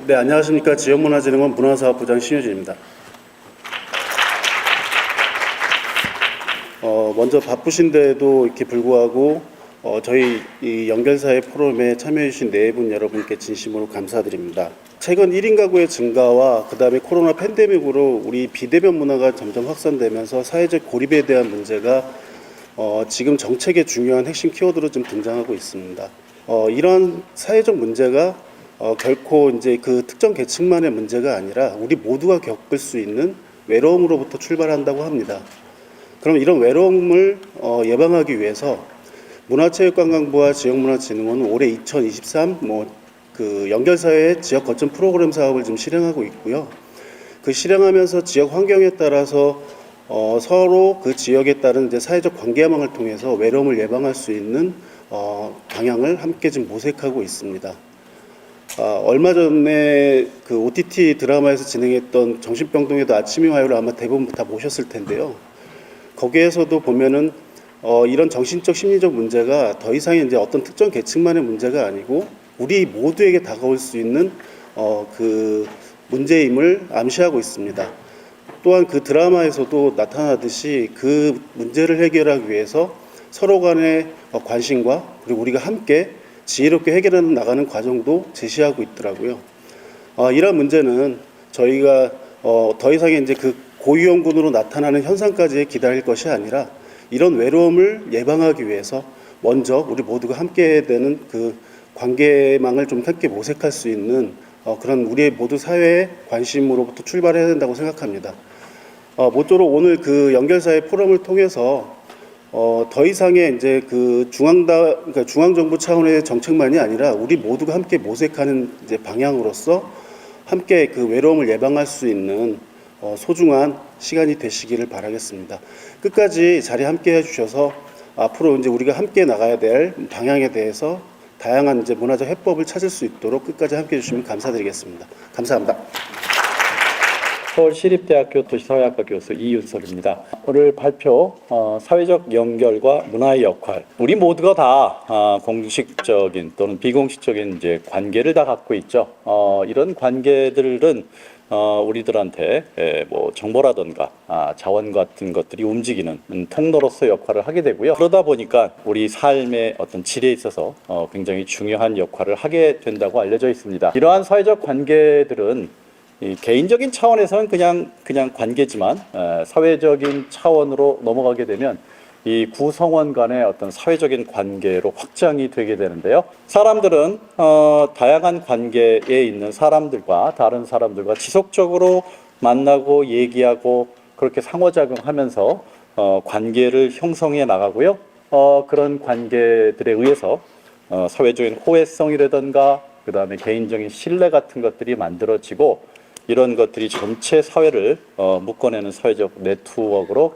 네, 안녕하십니까. 지역문화진흥원 문화사업부장 신효진입니다. 먼저 바쁘신데도 이렇게 불구하고 저희 이 연결사회 포럼에 참여해주신 네 분 여러분께 진심으로 감사드립니다. 최근 1인 가구의 증가와 그 다음에 코로나 팬데믹으로 우리 비대면 문화가 점점 확산되면서 사회적 고립에 대한 문제가 지금 정책의 중요한 핵심 키워드로 좀 등장하고 있습니다. 이런 사회적 문제가 결코 이제 그 특정 계층만의 문제가 아니라 우리 모두가 겪을 수 있는 외로움으로부터 출발한다고 합니다. 그럼 이런 외로움을 예방하기 위해서 문화체육관광부와 지역문화진흥원은 올해 2023 그 연결사회 지역 거점 프로그램 사업을 좀 실행하고 있고요. 그 실행하면서 지역 환경에 따라서 서로 그 지역에 따른 이제 사회적 관계망을 통해서 외로움을 예방할 수 있는 방향을 함께 좀 모색하고 있습니다. 얼마 전에 그 OTT 드라마에서 진행했던 정신병동에도 아침이 와요를 아마 대부분 다 보셨을 텐데요. 거기에서도 보면은 이런 정신적 심리적 문제가 더 이상 이제 어떤 특정 계층만의 문제가 아니고 우리 모두에게 다가올 수 있는 그 문제임을 암시하고 있습니다. 또한 그 드라마에서도 나타나듯이 그 문제를 해결하기 위해서 서로 간의 관심과 그리고 우리가 함께 지혜롭게 해결해 나가는 과정도 제시하고 있더라고요. 이런 문제는 저희가 더 이상 이제 그 고위험군으로 나타나는 현상까지 기다릴 것이 아니라 이런 외로움을 예방하기 위해서 먼저 우리 모두가 함께 되는 그 관계망을 좀 함께 모색할 수 있는 그런 우리의 모두 사회의 관심으로부터 출발해야 된다고 생각합니다. 모쪼록 오늘 그 연결사회 포럼을 통해서 더 이상의 이제 그 그러니까 중앙정부 차원의 정책만이 아니라 우리 모두가 함께 모색하는 이제 방향으로서 함께 그 외로움을 예방할 수 있는 소중한 시간이 되시기를 바라겠습니다. 끝까지 자리 함께 해주셔서 앞으로 이제 우리가 함께 나가야 될 방향에 대해서 다양한 이제 문화적 해법을 찾을 수 있도록 끝까지 함께 해주시면 감사드리겠습니다. 감사합니다. 서울시립대학교 도시사회학과 교수 이윤설입니다. 오늘 발표 사회적 연결과 문화의 역할. 우리 모두가 다 공식적인 또는 비공식적인 이제 관계를 다 갖고 있죠. 이런 관계들은 우리들한테 뭐 정보라든가 자원 같은 것들이 움직이는 통로로서 역할을 하게 되고요. 그러다 보니까 우리 삶의 어떤 질에 있어서 굉장히 중요한 역할을 하게 된다고 알려져 있습니다. 이러한 사회적 관계들은 이 개인적인 차원에서는 그냥 관계지만 사회적인 차원으로 넘어가게 되면 이 구성원 간의 어떤 사회적인 관계로 확장이 되게 되는데요. 사람들은 다양한 관계에 있는 사람들과 다른 사람들과 지속적으로 만나고 얘기하고 그렇게 상호작용하면서 관계를 형성해 나가고요. 그런 관계들에 의해서 사회적인 호혜성이라든가 그다음에 개인적인 신뢰 같은 것들이 만들어지고 이런 것들이 전체 사회를 묶어내는 사회적 네트워크로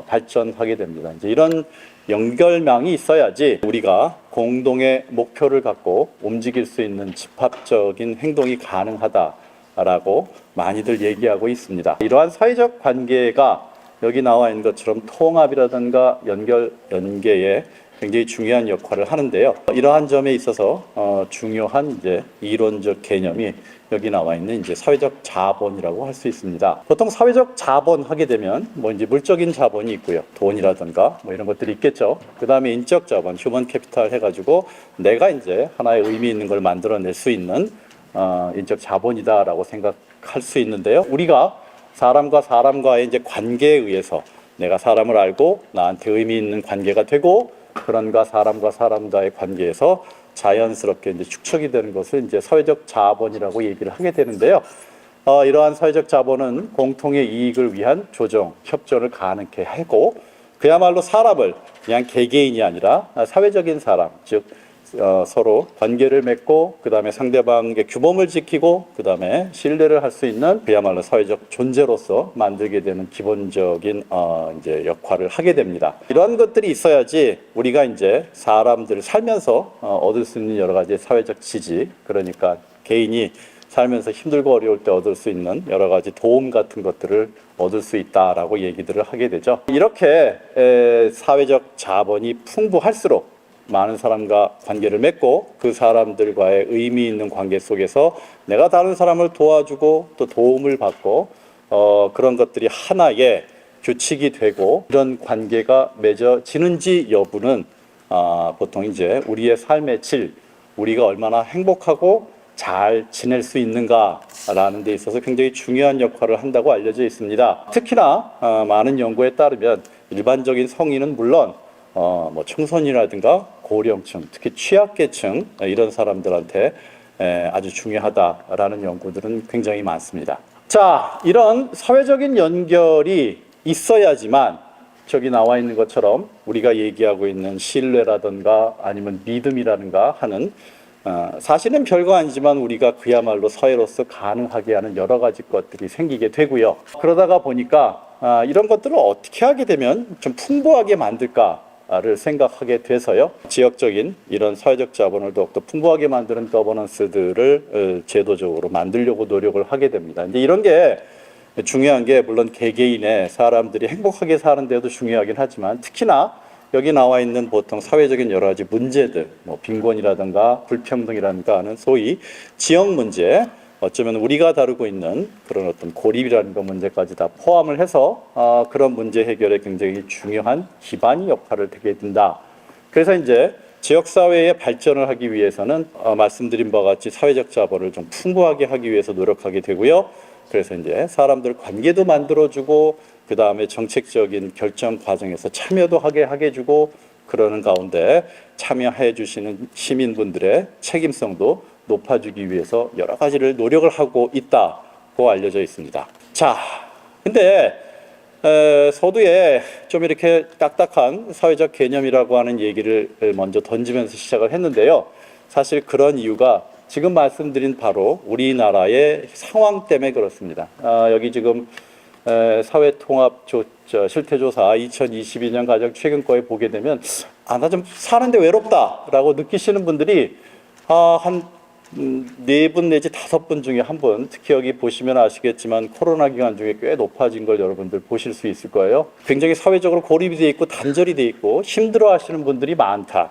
발전하게 됩니다. 이제 이런 연결망이 있어야지 우리가 공동의 목표를 갖고 움직일 수 있는 집합적인 행동이 가능하다라고 많이들 얘기하고 있습니다. 이러한 사회적 관계가 여기 나와 있는 것처럼 통합이라든가 연계에 굉장히 중요한 역할을 하는데요. 이러한 점에 있어서 중요한 이제 이론적 개념이 여기 나와 있는 이제 사회적 자본이라고 할 수 있습니다. 보통 사회적 자본 하게 되면 뭐 이제 물적인 자본이 있고요. 돈이라든가 뭐 이런 것들이 있겠죠. 그다음에 인적 자본, 휴먼 캐피탈 해가지고 내가 이제 하나의 의미 있는 걸 만들어낼 수 있는 인적 자본이다라고 생각할 수 있는데요. 우리가 사람과 사람과의 이제 관계에 의해서 내가 사람을 알고 나한테 의미 있는 관계가 되고 그런가 사람과 사람과의 관계에서 자연스럽게 이제 축적이 되는 것을 이제 사회적 자본이라고 얘기를 하게 되는데요. 이러한 사회적 자본은 공통의 이익을 위한 조정, 협조를 가능케 하고 그야말로 사람을 그냥 개개인이 아니라 사회적인 사람, 즉 서로 관계를 맺고 그다음에 상대방의 규범을 지키고 그다음에 신뢰를 할 수 있는 그야말로 사회적 존재로서 만들게 되는 기본적인 이제 역할을 하게 됩니다. 이러한 것들이 있어야지 우리가 이제 사람들 살면서 얻을 수 있는 여러 가지 사회적 지지, 그러니까 개인이 살면서 힘들고 어려울 때 얻을 수 있는 여러 가지 도움 같은 것들을 얻을 수 있다라고 얘기들을 하게 되죠. 이렇게 사회적 자본이 풍부할수록 많은 사람과 관계를 맺고 그 사람들과의 의미 있는 관계 속에서 내가 다른 사람을 도와주고 또 도움을 받고 그런 것들이 하나의 규칙이 되고 이런 관계가 맺어지는지 여부는 보통 이제 우리의 삶의 질, 우리가 얼마나 행복하고 잘 지낼 수 있는가라는 데 있어서 굉장히 중요한 역할을 한다고 알려져 있습니다. 특히나 많은 연구에 따르면 일반적인 성인은 물론 뭐 청소년이라든가 고령층, 특히 취약계층 이런 사람들한테 아주 중요하다라는 연구들은 굉장히 많습니다. 자, 이런 사회적인 연결이 있어야지만 저기 나와 있는 것처럼 우리가 얘기하고 있는 신뢰라든가 아니면 믿음이라든가 하는 사실은 별거 아니지만 우리가 그야말로 사회로서 가능하게 하는 여러 가지 것들이 생기게 되고요. 그러다가 보니까 이런 것들을 어떻게 하게 되면 좀 풍부하게 만들까를 생각하게 돼서요. 지역적인 이런 사회적 자본을 더욱더 풍부하게 만드는 거버넌스들을 제도적으로 만들려고 노력을 하게 됩니다. 이제 이런 게 중요한 게 물론 개개인의 사람들이 행복하게 사는 데도 중요하긴 하지만 특히나 여기 나와 있는 보통 사회적인 여러 가지 문제들, 뭐 빈곤이라든가 불평등이라든가 하는 소위 지역 문제, 어쩌면 우리가 다루고 있는 그런 어떤 고립이라는 것 문제까지 다 포함을 해서 그런 문제 해결에 굉장히 중요한 기반이 역할을 하게 된다. 그래서 이제 지역사회의 발전을 하기 위해서는 말씀드린 바와 같이 사회적 자본을 좀 풍부하게 하기 위해서 노력하게 되고요. 그래서 이제 사람들 관계도 만들어주고 그 다음에 정책적인 결정 과정에서 참여도 하게 해주고 그러는 가운데 참여해 주시는 시민분들의 책임성도 높아지기 위해서 여러 가지를 노력을 하고 있다고 알려져 있습니다. 자, 근데 서두에 좀 이렇게 딱딱한 사회적 개념이라고 하는 얘기를 먼저 던지면서 시작을 했는데요. 사실 그런 이유가 지금 말씀드린 바로 우리나라의 상황 때문에 그렇습니다. 여기 지금 사회통합 실태조사 2022년 가장 최근 거에 보게 되면 나 좀 사는데 외롭다라고 느끼시는 분들이 한 4분 내지 5분 중에 1분, 특히 여기 보시면 아시겠지만 코로나 기간 중에 꽤 높아진 걸 여러분들 보실 수 있을 거예요. 굉장히 사회적으로 고립이 돼 있고 단절이 돼 있고 힘들어 하시는 분들이 많다.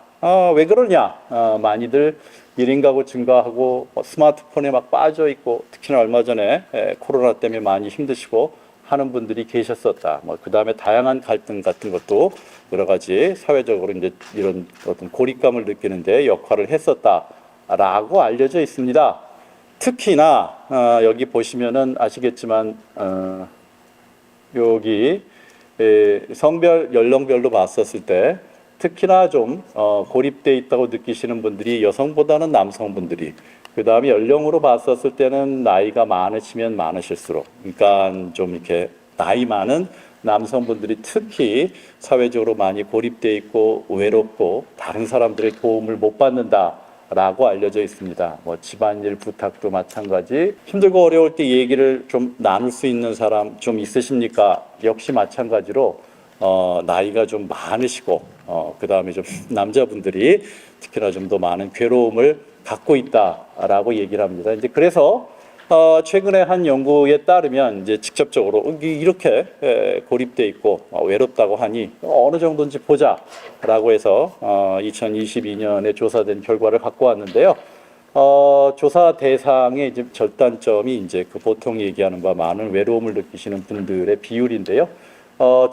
왜 그러냐? 많이들 1인 가구 증가하고 스마트폰에 막 빠져 있고 특히나 얼마 전에 코로나 때문에 많이 힘드시고 하는 분들이 계셨었다. 그 다음에 다양한 갈등 같은 것도 여러 가지 사회적으로 이제 이런 어떤 고립감을 느끼는데 역할을 했었다라고 알려져 있습니다. 특히나 여기 보시면은 아시겠지만 여기 성별 연령별로 봤었을 때 특히나 좀 고립돼 있다고 느끼시는 분들이 여성보다는 남성분들이 그 다음에 연령으로 봤었을 때는 나이가 많으시면 많으실수록 그러니까 좀 이렇게 나이 많은 남성분들이 특히 사회적으로 많이 고립돼 있고 외롭고 다른 사람들의 도움을 못 받는다라고 알려져 있습니다. 뭐 집안일 부탁도 마찬가지. 힘들고 어려울 때 얘기를 좀 나눌 수 있는 사람 좀 있으십니까? 역시 마찬가지로 나이가 좀 많으시고 그 다음에 좀 남자분들이 특히나 좀 더 많은 괴로움을 갖고 있다라고 얘기를 합니다. 이제 그래서 최근에 한 연구에 따르면 이제 직접적으로 이렇게 고립돼 있고 외롭다고 하니 어느 정도인지 보자라고 해서 2022년에 조사된 결과를 갖고 왔는데요. 조사 대상의 이제 절단점이 이제 그 보통 얘기하는 바 많은 외로움을 느끼시는 분들의 비율인데요.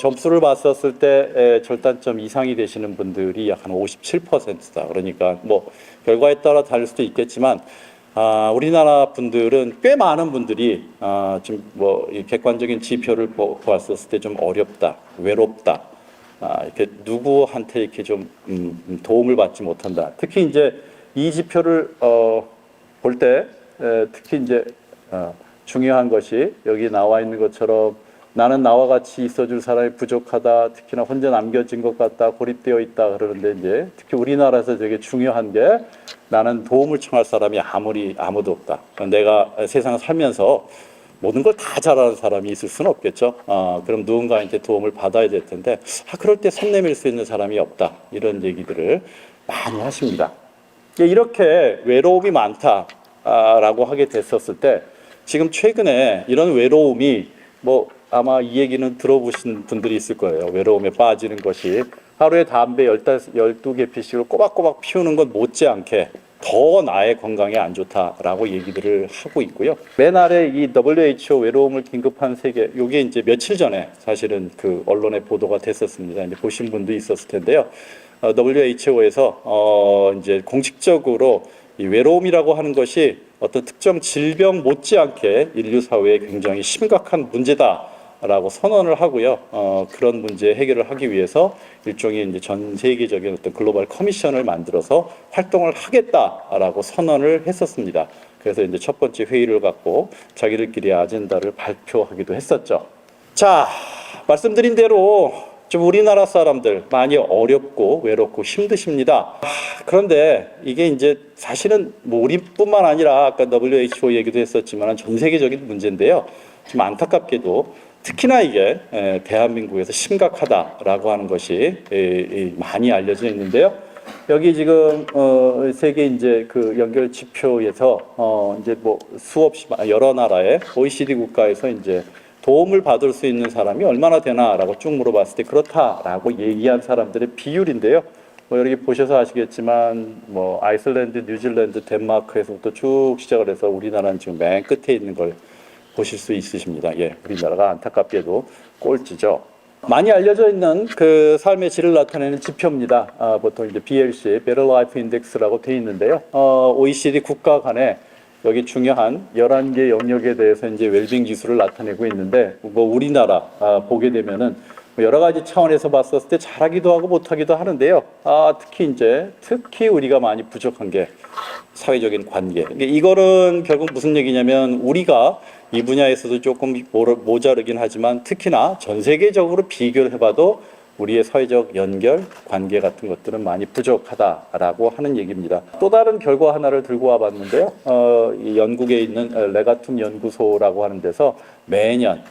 점수를 봤었을 때 절단점 이상이 되시는 분들이 약 한 57%다. 그러니까 뭐 결과에 따라 다를 수도 있겠지만 우리나라 분들은 꽤 많은 분들이 좀 뭐 객관적인 지표를 보았었을 때 좀 어렵다, 외롭다, 이렇게 누구한테 이렇게 좀 도움을 받지 못한다. 특히 이제 이 지표를 볼 때 특히 이제 중요한 것이 여기 나와 있는 것처럼 나는 나와 같이 있어줄 사람이 부족하다. 특히나 혼자 남겨진 것 같다. 고립되어 있다. 그러는데 이제 특히 우리나라에서 되게 중요한 게 나는 도움을 청할 사람이 아무도 없다. 내가 세상을 살면서 모든 걸 다 잘하는 사람이 있을 수는 없겠죠. 그럼 누군가한테 도움을 받아야 될 텐데 그럴 때 손 내밀 수 있는 사람이 없다. 이런 얘기들을 많이 하십니다. 이렇게 외로움이 많다라고 하게 됐었을 때 지금 최근에 이런 외로움이 뭐 아마 이 얘기는 들어보신 분들이 있을 거예요. 외로움에 빠지는 것이 하루에 담배 12개 피씩을 꼬박꼬박 피우는 것 못지않게 더 나의 건강에 안 좋다라고 얘기들을 하고 있고요. 맨 아래 이 WHO 외로움을 긴급한 세계, 요게 이제 며칠 전에 사실은 그 언론에 보도가 됐었습니다. 이제 보신 분도 있었을 텐데요. WHO에서 이제 공식적으로 이 외로움이라고 하는 것이 어떤 특정 질병 못지않게 인류 사회에 굉장히 심각한 문제다라고 선언을 하고요. 그런 문제 해결을 하기 위해서 일종의 이제 전 세계적인 어떤 글로벌 커미션을 만들어서 활동을 하겠다라고 선언을 했었습니다. 그래서 이제 첫 번째 회의를 갖고 자기들끼리 아젠다를 발표하기도 했었죠. 자, 말씀드린 대로 좀 우리나라 사람들 많이 어렵고 외롭고 힘드십니다. 그런데 이게 이제 사실은 뭐 우리뿐만 아니라 아까 WHO 얘기도 했었지만 전 세계적인 문제인데요. 좀 안타깝게도 특히나 이게 대한민국에서 심각하다라고 하는 것이 많이 알려져 있는데요. 여기 지금 세계 이제 그 연결 지표에서 이제 뭐 수없이 여러 나라의 OECD 국가에서 이제 도움을 받을 수 있는 사람이 얼마나 되나라고 쭉 물어봤을 때 그렇다라고 얘기한 사람들의 비율인데요. 뭐 여기 보셔서 아시겠지만 뭐 아이슬란드, 뉴질랜드, 덴마크에서부터 쭉 시작을 해서 우리나라는 지금 맨 끝에 있는 걸 보실 수 있으십니다. 예, 우리나라가 안타깝게도 꼴찌죠. 많이 알려져 있는 그 삶의 질을 나타내는 지표입니다. 보통 이제 BLC, Better Life Index라고 되어 있는데요. OECD 국가 간에 여기 중요한 11개 영역에 대해서 이제 웰빙 지수를 나타내고 있는데, 뭐 우리나라 보게 되면은 여러 가지 차원에서 봤었을 때 잘하기도 하고 못하기도 하는데요. 특히 우리가 많이 부족한 게 사회적인 관계. 이거는 결국 무슨 얘기냐면 우리가 이 분야에서도 조금 모자르긴 하지만 특히나 전 세계적으로 비교를 해봐도 우리의 사회적 연결, 관계 같은 것들은 많이 부족하다라고 하는 얘기입니다. 또 다른 결과 하나를 들고 와봤는데요. 이 영국에 있는 레가툼 연구소라고 하는 데서 매년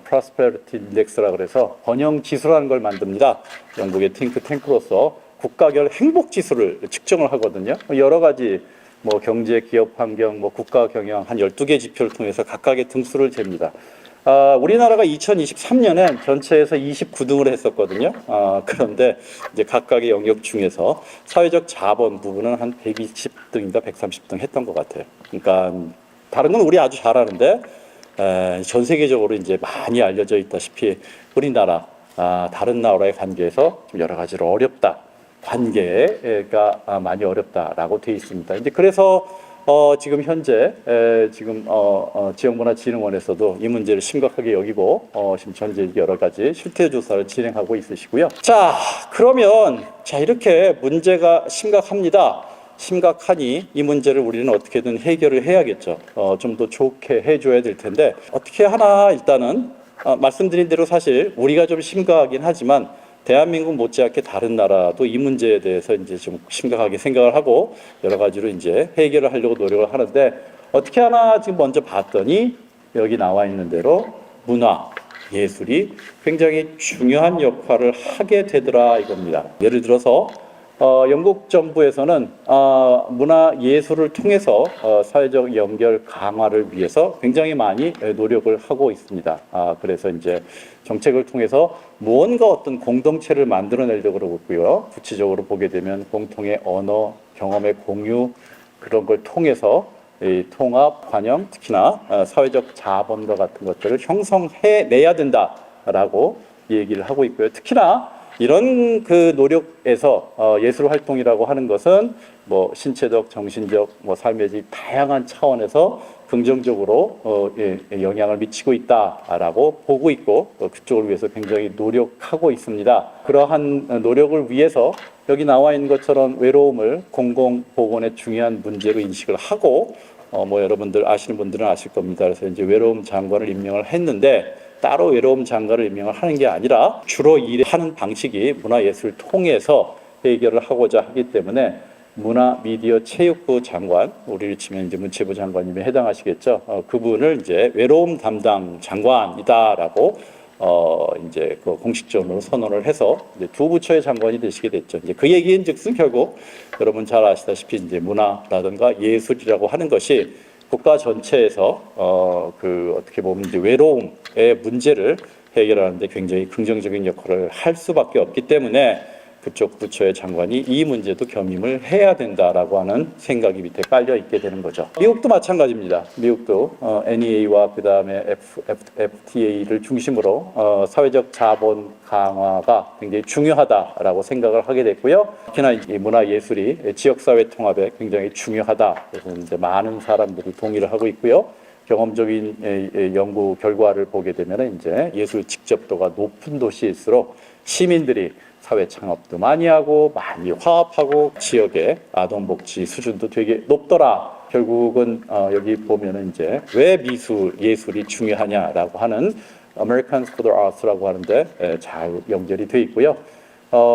Prosperity Index라고 그래서 번영 지수라는 걸 만듭니다. 영국의 탱크로서 국가별 행복 지수를 측정을 하거든요. 여러 가지 뭐 경제, 기업 환경, 뭐 국가 경영 한 12개 지표를 통해서 각각의 등수를 잽니다. 우리나라가 2023년엔 전체에서 29등을 했었거든요. 그런데 이제 각각의 영역 중에서 사회적 자본 부분은 한 120등인가 130등 했던 것 같아요. 그러니까 다른 건 우리 아주 잘하는데 전 세계적으로 이제 많이 알려져 있다시피 우리나라 다른 나라의 관계에서 좀 여러 가지로 어렵다. 관계가 많이 어렵다라고 되어 있습니다. 이제 그래서 지금 현재 지역문화진흥원에서도 이 문제를 심각하게 여기고 지금 현재 여러 가지 실태 조사를 진행하고 있으시고요. 자, 그러면 이렇게 문제가 심각합니다. 심각하니 이 문제를 우리는 어떻게든 해결을 해야겠죠. 좀 더 좋게 해줘야 될 텐데 어떻게 하나 일단은 말씀드린 대로 사실 우리가 좀 심각하긴 하지만 대한민국 못지않게 다른 나라도 이 문제에 대해서 이제 좀 심각하게 생각을 하고 여러 가지로 이제 해결을 하려고 노력을 하는데 어떻게 하나 지금 먼저 봤더니 여기 나와 있는 대로 문화, 예술이 굉장히 중요한 역할을 하게 되더라 이겁니다. 예를 들어서 영국 정부에서는 문화 예술을 통해서 사회적 연결 강화를 위해서 굉장히 많이 노력을 하고 있습니다. 그래서 이제 정책을 통해서 무언가 어떤 공동체를 만들어내려고 그러고 있고요. 구체적으로 보게 되면 공통의 언어, 경험의 공유 그런 걸 통해서 이 통합, 관영, 특히나 사회적 자본과 같은 것들을 형성해내야 된다라고 얘기를 하고 있고요. 특히나 이런 그 노력에서 예술 활동이라고 하는 것은 뭐 신체적, 정신적, 뭐 삶의 질 다양한 차원에서 긍정적으로 영향을 미치고 있다라고 보고 있고 그쪽을 위해서 굉장히 노력하고 있습니다. 그러한 노력을 위해서 여기 나와 있는 것처럼 외로움을 공공보건의 중요한 문제로 인식을 하고 뭐 여러분들 아시는 분들은 아실 겁니다. 그래서 이제 외로움 장관을 임명을 했는데 따로 외로움 장관을 임명을 하는 게 아니라 주로 일하는 방식이 문화예술을 통해서 해결을 하고자 하기 때문에 문화, 미디어, 체육부 장관, 우리를 치면 이제 문체부 장관님에 해당하시겠죠. 그분을 이제 외로움 담당 장관이다라고 이제 그 공식적으로 선언을 해서 이제 두 부처의 장관이 되시게 됐죠. 이제 그 얘기인즉슨 결국 여러분 잘 아시다시피 이제 문화라든가 예술이라고 하는 것이 국가 전체에서 어떻게 보면 이제 외로움의 문제를 해결하는 데 굉장히 긍정적인 역할을 할 수밖에 없기 때문에 그쪽 부처의 장관이 이 문제도 겸임을 해야 된다라고 하는 생각이 밑에 깔려 있게 되는 거죠. 미국도 마찬가지입니다. 미국도 NEA와 그다음에 FTA를 중심으로 사회적 자본 강화가 굉장히 중요하다라고 생각을 하게 됐고요. 특히나 이 문화예술이 지역사회 통합에 굉장히 중요하다. 그래서 이제 많은 사람들이 동의를 하고 있고요. 경험적인 연구 결과를 보게 되면 이제 예술 직접도가 높은 도시일수록 시민들이 사회 창업도 많이 하고 많이 화합하고 지역의 아동복지 수준도 되게 높더라. 결국은 여기 보면은 이제 왜 예술이 중요하냐라고 하는 Americans for the Arts라고 하는데 잘 연결이 돼 있고요.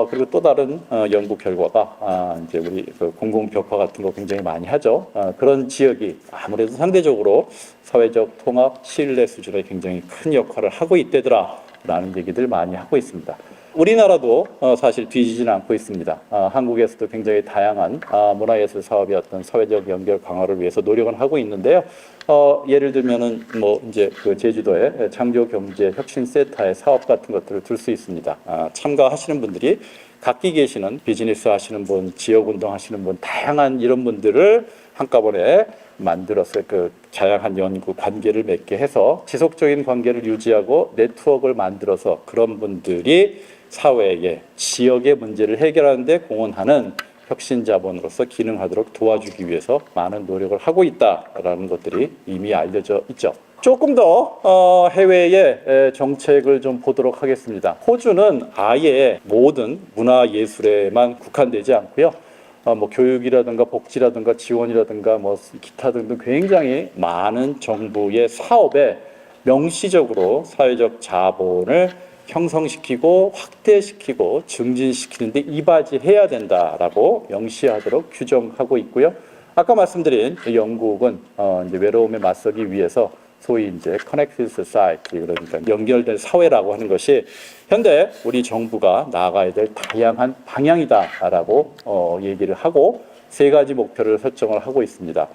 그리고 또 다른 연구 결과가 이제 우리 그 공공벽화 같은 거 굉장히 많이 하죠. 그런 지역이 아무래도 상대적으로 사회적 통합, 신뢰 수준에 굉장히 큰 역할을 하고 있대더라라는 얘기들 많이 하고 있습니다. 우리나라도 사실 뒤지지는 않고 있습니다. 한국에서도 굉장히 다양한 문화예술 사업의 어떤 사회적 연결 강화를 위해서 노력을 하고 있는데요. 예를 들면은 뭐 이제 그 제주도의 창조경제혁신센터의 사업 같은 것들을 들 수 있습니다. 참가하시는 분들이 각기 계시는 비즈니스 하시는 분, 지역운동 하시는 분, 다양한 이런 분들을 한꺼번에 만들어서 그 다양한 연구 관계를 맺게 해서 지속적인 관계를 유지하고 네트워크를 만들어서 그런 분들이 사회의 지역의 문제를 해결하는 데 공헌하는 혁신 자본으로서 기능하도록 도와주기 위해서 많은 노력을 하고 있다라는 것들이 이미 알려져 있죠. 조금 더 해외의 정책을 좀 보도록 하겠습니다. 호주는 아예 모든 문화예술에만 국한되지 않고요. 뭐 교육이라든가 복지라든가 지원이라든가 뭐 기타 등등 굉장히 많은 정부의 사업에 명시적으로 사회적 자본을 형성시키고 확대시키고 증진시키는데 이바지해야 된다라고 명시하도록 규정하고 있고요. 아까 말씀드린 영국은 이제 외로움에 맞서기 위해서 소위 이제 Connected Society, 그러니까 연결된 사회라고 하는 것이 현대 우리 정부가 나아가야 될 다양한 방향이다라고 얘기를 하고 세 가지 목표를 설정을 하고 있습니다.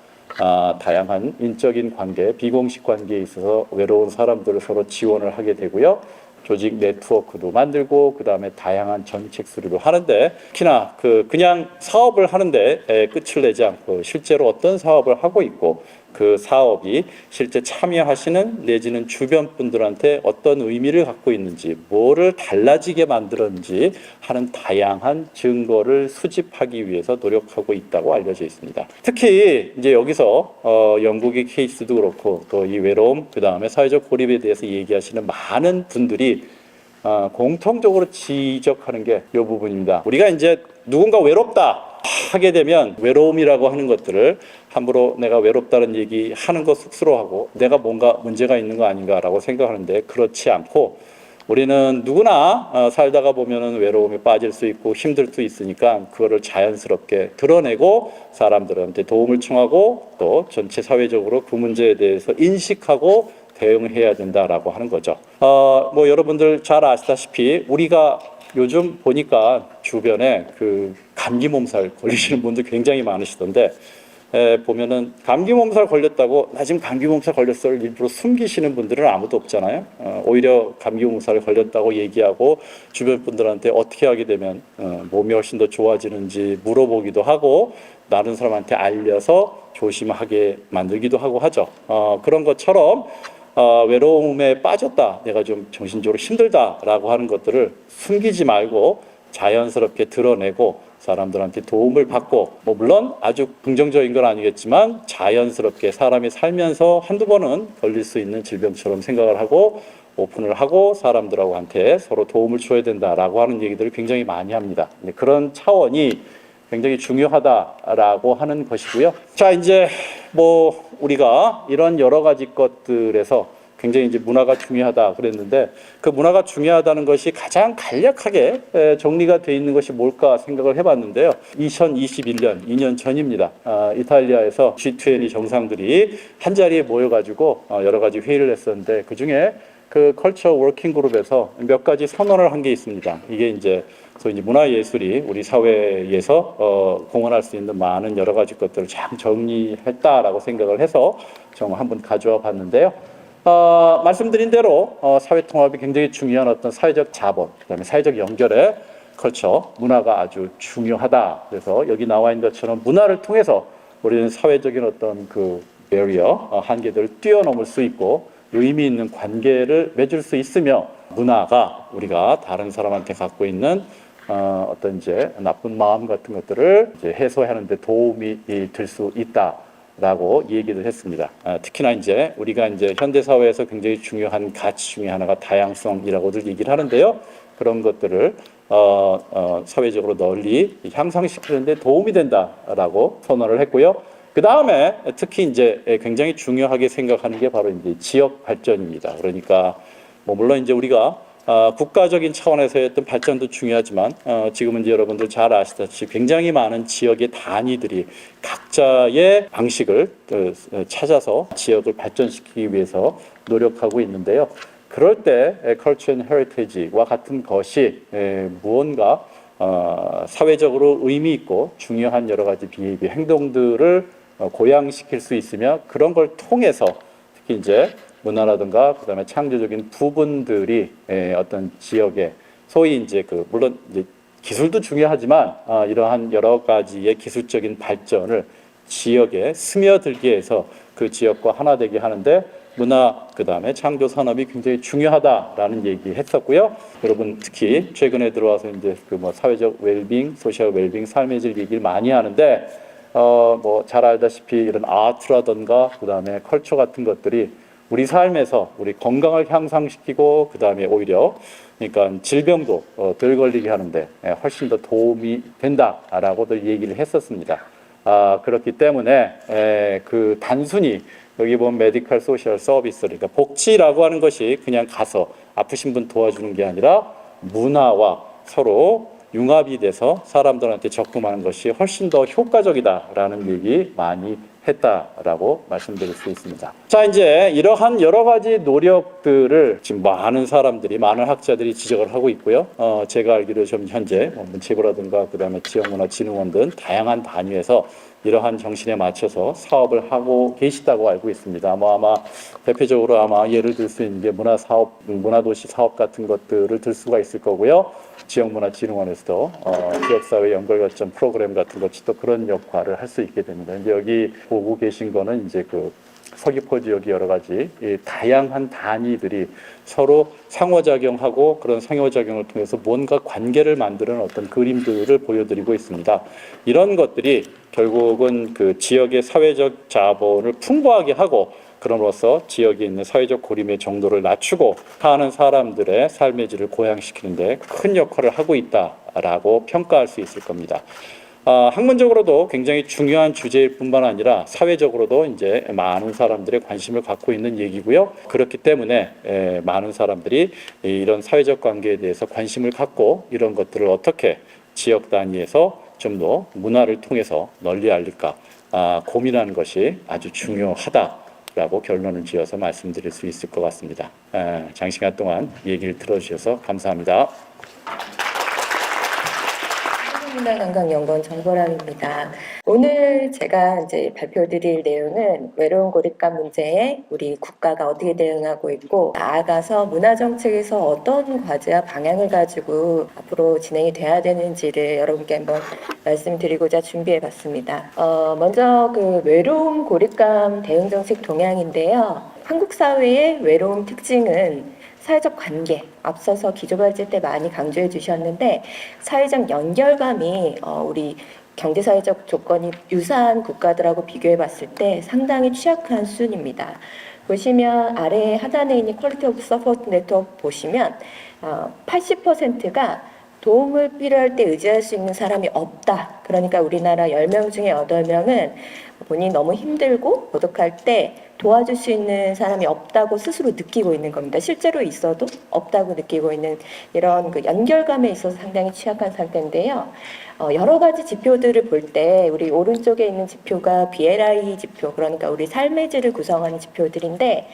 다양한 인적인 관계, 비공식 관계에 있어서 외로운 사람들을 서로 지원을 하게 되고요. 조직 네트워크도 만들고 그다음에 다양한 정책 수립을 하는데 특히나 그냥 사업을 하는데 끝을 내지 않고 실제로 어떤 사업을 하고 있고 그 사업이 실제 참여하시는 내지는 주변 분들한테 어떤 의미를 갖고 있는지 뭐를 달라지게 만들었는지 하는 다양한 증거를 수집하기 위해서 노력하고 있다고 알려져 있습니다. 특히 이제 여기서 영국의 케이스도 그렇고 또 이 외로움 그다음에 사회적 고립에 대해서 얘기하시는 많은 분들이 공통적으로 지적하는 게 이 부분입니다. 우리가 이제 누군가 외롭다 하게 되면 외로움이라고 하는 것들을 함부로 내가 외롭다는 얘기 하는 거 쑥스러워하고 내가 뭔가 문제가 있는 거 아닌가라고 생각하는데 그렇지 않고 우리는 누구나 살다가 보면은 외로움에 빠질 수 있고 힘들 수 있으니까 그거를 자연스럽게 드러내고 사람들한테 도움을 청하고 또 전체 사회적으로 그 문제에 대해서 인식하고 대응해야 된다라고 하는 거죠. 뭐 여러분들 잘 아시다시피 우리가 요즘 보니까 주변에 그 감기 몸살 걸리시는 분들 굉장히 많으시던데 보면은 감기 몸살 걸렸다고 나 지금 감기 몸살 걸렸어를 일부러 숨기시는 분들은 아무도 없잖아요. 오히려 감기 몸살을 걸렸다고 얘기하고 주변 분들한테 어떻게 하게 되면 몸이 훨씬 더 좋아지는지 물어보기도 하고 다른 사람한테 알려서 조심하게 만들기도 하고 하죠. 그런 것처럼 외로움에 빠졌다, 내가 좀 정신적으로 힘들다라고 하는 것들을 숨기지 말고 자연스럽게 드러내고 사람들한테 도움을 받고 뭐 물론 아주 긍정적인 건 아니겠지만 자연스럽게 사람이 살면서 한두 번은 걸릴 수 있는 질병처럼 생각을 하고 오픈을 하고 사람들하고한테 서로 도움을 줘야 된다라고 하는 얘기들을 굉장히 많이 합니다. 그런 차원이 굉장히 중요하다라고 하는 것이고요. 자, 이제 뭐 우리가 이런 여러 가지 것들에서 굉장히 이제 문화가 중요하다 그랬는데 그 문화가 중요하다는 것이 가장 간략하게 정리가 돼 있는 것이 뭘까 생각을 해봤는데요. 2021년, 2년 전입니다. 이탈리아에서 G20 정상들이 한 자리에 모여가지고 여러 가지 회의를 했었는데 그 중에 그 컬처 워킹 그룹에서 몇 가지 선언을 한 게 있습니다. 이게 이제 소위 문화예술이 우리 사회에서 공헌할 수 있는 많은 여러 가지 것들을 참 정리했다라고 생각을 해서 정말 한번 가져와 봤는데요. 말씀드린 대로 사회 통합이 굉장히 중요한 어떤 사회적 자본, 그다음에 사회적 연결에 컬처, 문화가 아주 중요하다. 그래서 여기 나와 있는 것처럼 문화를 통해서 우리는 사회적인 어떤 그 베리어, 한계들을 뛰어넘을 수 있고 의미 있는 관계를 맺을 수 있으며 문화가 우리가 다른 사람한테 갖고 있는 어떤 이제 나쁜 마음 같은 것들을 이제 해소하는 데 도움이 될 수 있다라고 얘기를 했습니다. 특히나 이제 우리가 이제 현대 사회에서 굉장히 중요한 가치 중에 하나가 다양성이라고들 얘기를 하는데요. 그런 것들을 사회적으로 널리 향상시키는 데 도움이 된다라고 선언을 했고요. 그 다음에 특히 이제 굉장히 중요하게 생각하는 게 바로 이제 지역 발전입니다. 그러니까 뭐 물론 이제 우리가 국가적인 차원에서의 어떤 발전도 중요하지만 지금은 이제 여러분들 잘 아시다시피 굉장히 많은 지역의 단위들이 각자의 방식을 찾아서 지역을 발전시키기 위해서 노력하고 있는데요. 그럴 때 Culture and Heritage와 같은 것이 무언가 사회적으로 의미 있고 중요한 여러 가지 비헤이비어 행동들을 고양시킬 수 있으며 그런 걸 통해서 특히 이제 문화라든가 그다음에 창조적인 부분들이 어떤 지역에 소위 이제 그 물론 이제 기술도 중요하지만 이러한 여러 가지의 기술적인 발전을 지역에 스며들게 해서 그 지역과 하나 되게 하는데 문화 그다음에 창조 산업이 굉장히 중요하다라는 얘기 했었고요. 여러분 특히 최근에 들어와서 이제 그 뭐 사회적 웰빙, 소셜 웰빙, 삶의 질 얘기를 많이 하는데 뭐 잘 알다시피 이런 아트라든가 그다음에 컬처 같은 것들이 우리 삶에서 우리 건강을 향상시키고 그다음에 오히려 그러니까 질병도 덜 걸리게 하는데 훨씬 더 도움이 된다라고들 얘기를 했었습니다. 그렇기 때문에 그 단순히 여기 보면 메디컬 소셜 서비스 그러니까 복지라고 하는 것이 그냥 가서 아프신 분 도와주는 게 아니라 문화와 서로 융합이 돼서 사람들한테 접근하는 것이 훨씬 더 효과적이다라는 얘기 많이 했다라고 말씀드릴 수 있습니다. 자, 이제 이러한 여러 가지 노력들을 지금 많은 사람들이, 많은 학자들이 지적을 하고 있고요. 제가 알기로 좀 현재 문체부라든가 그다음에 지역문화진흥원 등 다양한 단위에서 이러한 정신에 맞춰서 사업을 하고 계시다고 알고 있습니다. 아마 대표적으로 아마 예를 들 수 있는 게 문화사업, 문화도시 사업 같은 것들을 들 수가 있을 거고요. 지역문화진흥원에서도 지역사회 연결거점 프로그램 같은 것이 또 그런 역할을 할 수 있게 됩니다. 이제 여기 보고 계신 거는 이제 그 서귀포 지역의 여러 가지 다양한 단위들이 서로 상호작용하고 그런 상호작용을 통해서 뭔가 관계를 만드는 어떤 그림들을 보여드리고 있습니다. 이런 것들이 결국은 그 지역의 사회적 자본을 풍부하게 하고 그럼으로써 지역에 있는 사회적 고립의 정도를 낮추고 사는 사람들의 삶의 질을 고양시키는 데 큰 역할을 하고 있다라고 평가할 수 있을 겁니다. 학문적으로도 굉장히 중요한 주제일 뿐만 아니라 사회적으로도 이제 많은 사람들의 관심을 갖고 있는 얘기고요. 그렇기 때문에 많은 사람들이 이런 사회적 관계에 대해서 관심을 갖고 이런 것들을 어떻게 지역 단위에서 좀 더 문화를 통해서 널리 알릴까 고민하는 것이 아주 중요하다라고 결론을 지어서 말씀드릴 수 있을 것 같습니다. 장시간 동안 얘기를 들어주셔서 감사합니다. 문화관광연구원 정보람입니다. 오늘 제가 이제 발표드릴 내용은 외로운 고립감 문제에 우리 국가가 어떻게 대응하고 있고 나아가서 문화정책에서 어떤 과제와 방향을 가지고 앞으로 진행이 돼야 되는지를 여러분께 한번 말씀드리고자 준비해봤습니다. 먼저 그 외로움 고립감 대응정책 동향인데요. 한국 사회의 외로움 특징은 사회적 관계, 앞서서 기조발제 때 많이 강조해 주셨는데 사회적 연결감이 우리 경제사회적 조건이 유사한 국가들하고 비교해 봤을 때 상당히 취약한 수준입니다. 보시면 아래 하단에 있는 퀄리티 오브 서포트 네트워크 보시면 80%가 도움을 필요할 때 의지할 수 있는 사람이 없다. 그러니까 우리나라 10명 중에 8명은 본인이 너무 힘들고 고독할 때 도와줄 수 있는 사람이 없다고 스스로 느끼고 있는 겁니다. 실제로 있어도 없다고 느끼고 있는 이런 그 연결감에 있어서 상당히 취약한 상태인데요. 여러 가지 지표들을 볼 때 우리 오른쪽에 있는 지표가 BLI 지표, 그러니까 우리 삶의 질을 구성하는 지표들인데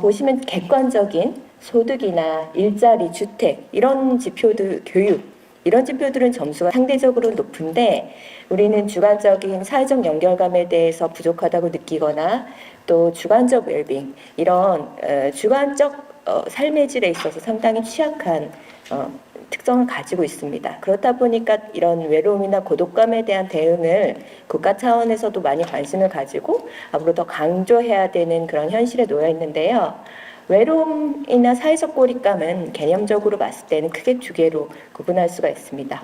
보시면 객관적인 소득이나 일자리, 주택 이런 지표들, 교육 이런 지표들은 점수가 상대적으로 높은데 우리는 주관적인 사회적 연결감에 대해서 부족하다고 느끼거나 또 주관적 웰빙 이런 주관적 삶의 질에 있어서 상당히 취약한 특성을 가지고 있습니다. 그렇다 보니까 이런 외로움이나 고독감에 대한 대응을 국가 차원에서도 많이 관심을 가지고 앞으로 더 강조해야 되는 그런 현실에 놓여 있는데요. 외로움이나 사회적 고립감은 개념적으로 봤을 때는 크게 두 개로 구분할 수가 있습니다.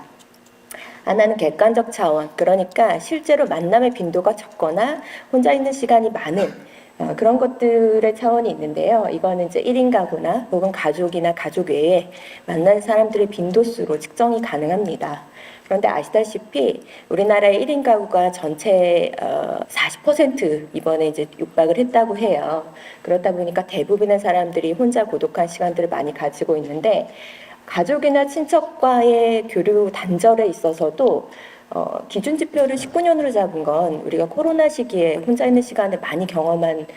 하나는 객관적 차원, 그러니까 실제로 만남의 빈도가 적거나 혼자 있는 시간이 많은 그런 것들의 차원이 있는데요. 이거는 이제 1인 가구나 혹은 가족이나 가족 외에 만난 사람들의 빈도수로 측정이 가능합니다. 그런데 아시다시피 우리나라의 1인 가구가 전체 40% 이번에 이제 육박을 했다고 해요. 그렇다 보니까 대부분의 사람들이 혼자 고독한 시간들을 많이 가지고 있는데 가족이나 친척과의 교류 단절에 있어서도 기준 지표를 19년으로 잡은 건 우리가 코로나 시기에 혼자 있는 시간을 많이 경험한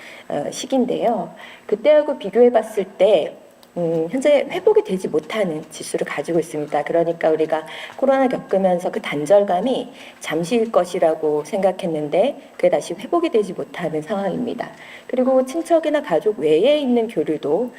시기인데요. 그때하고 비교해 봤을 때 현재 회복이 되지 못하는 지수를 가지고 있습니다. 그러니까 우리가 코로나 겪으면서 그 단절감이 잠시일 것이라고 생각했는데 그게 다시 회복이 되지 못하는 상황입니다. 그리고 친척이나 가족 외에 있는 교류도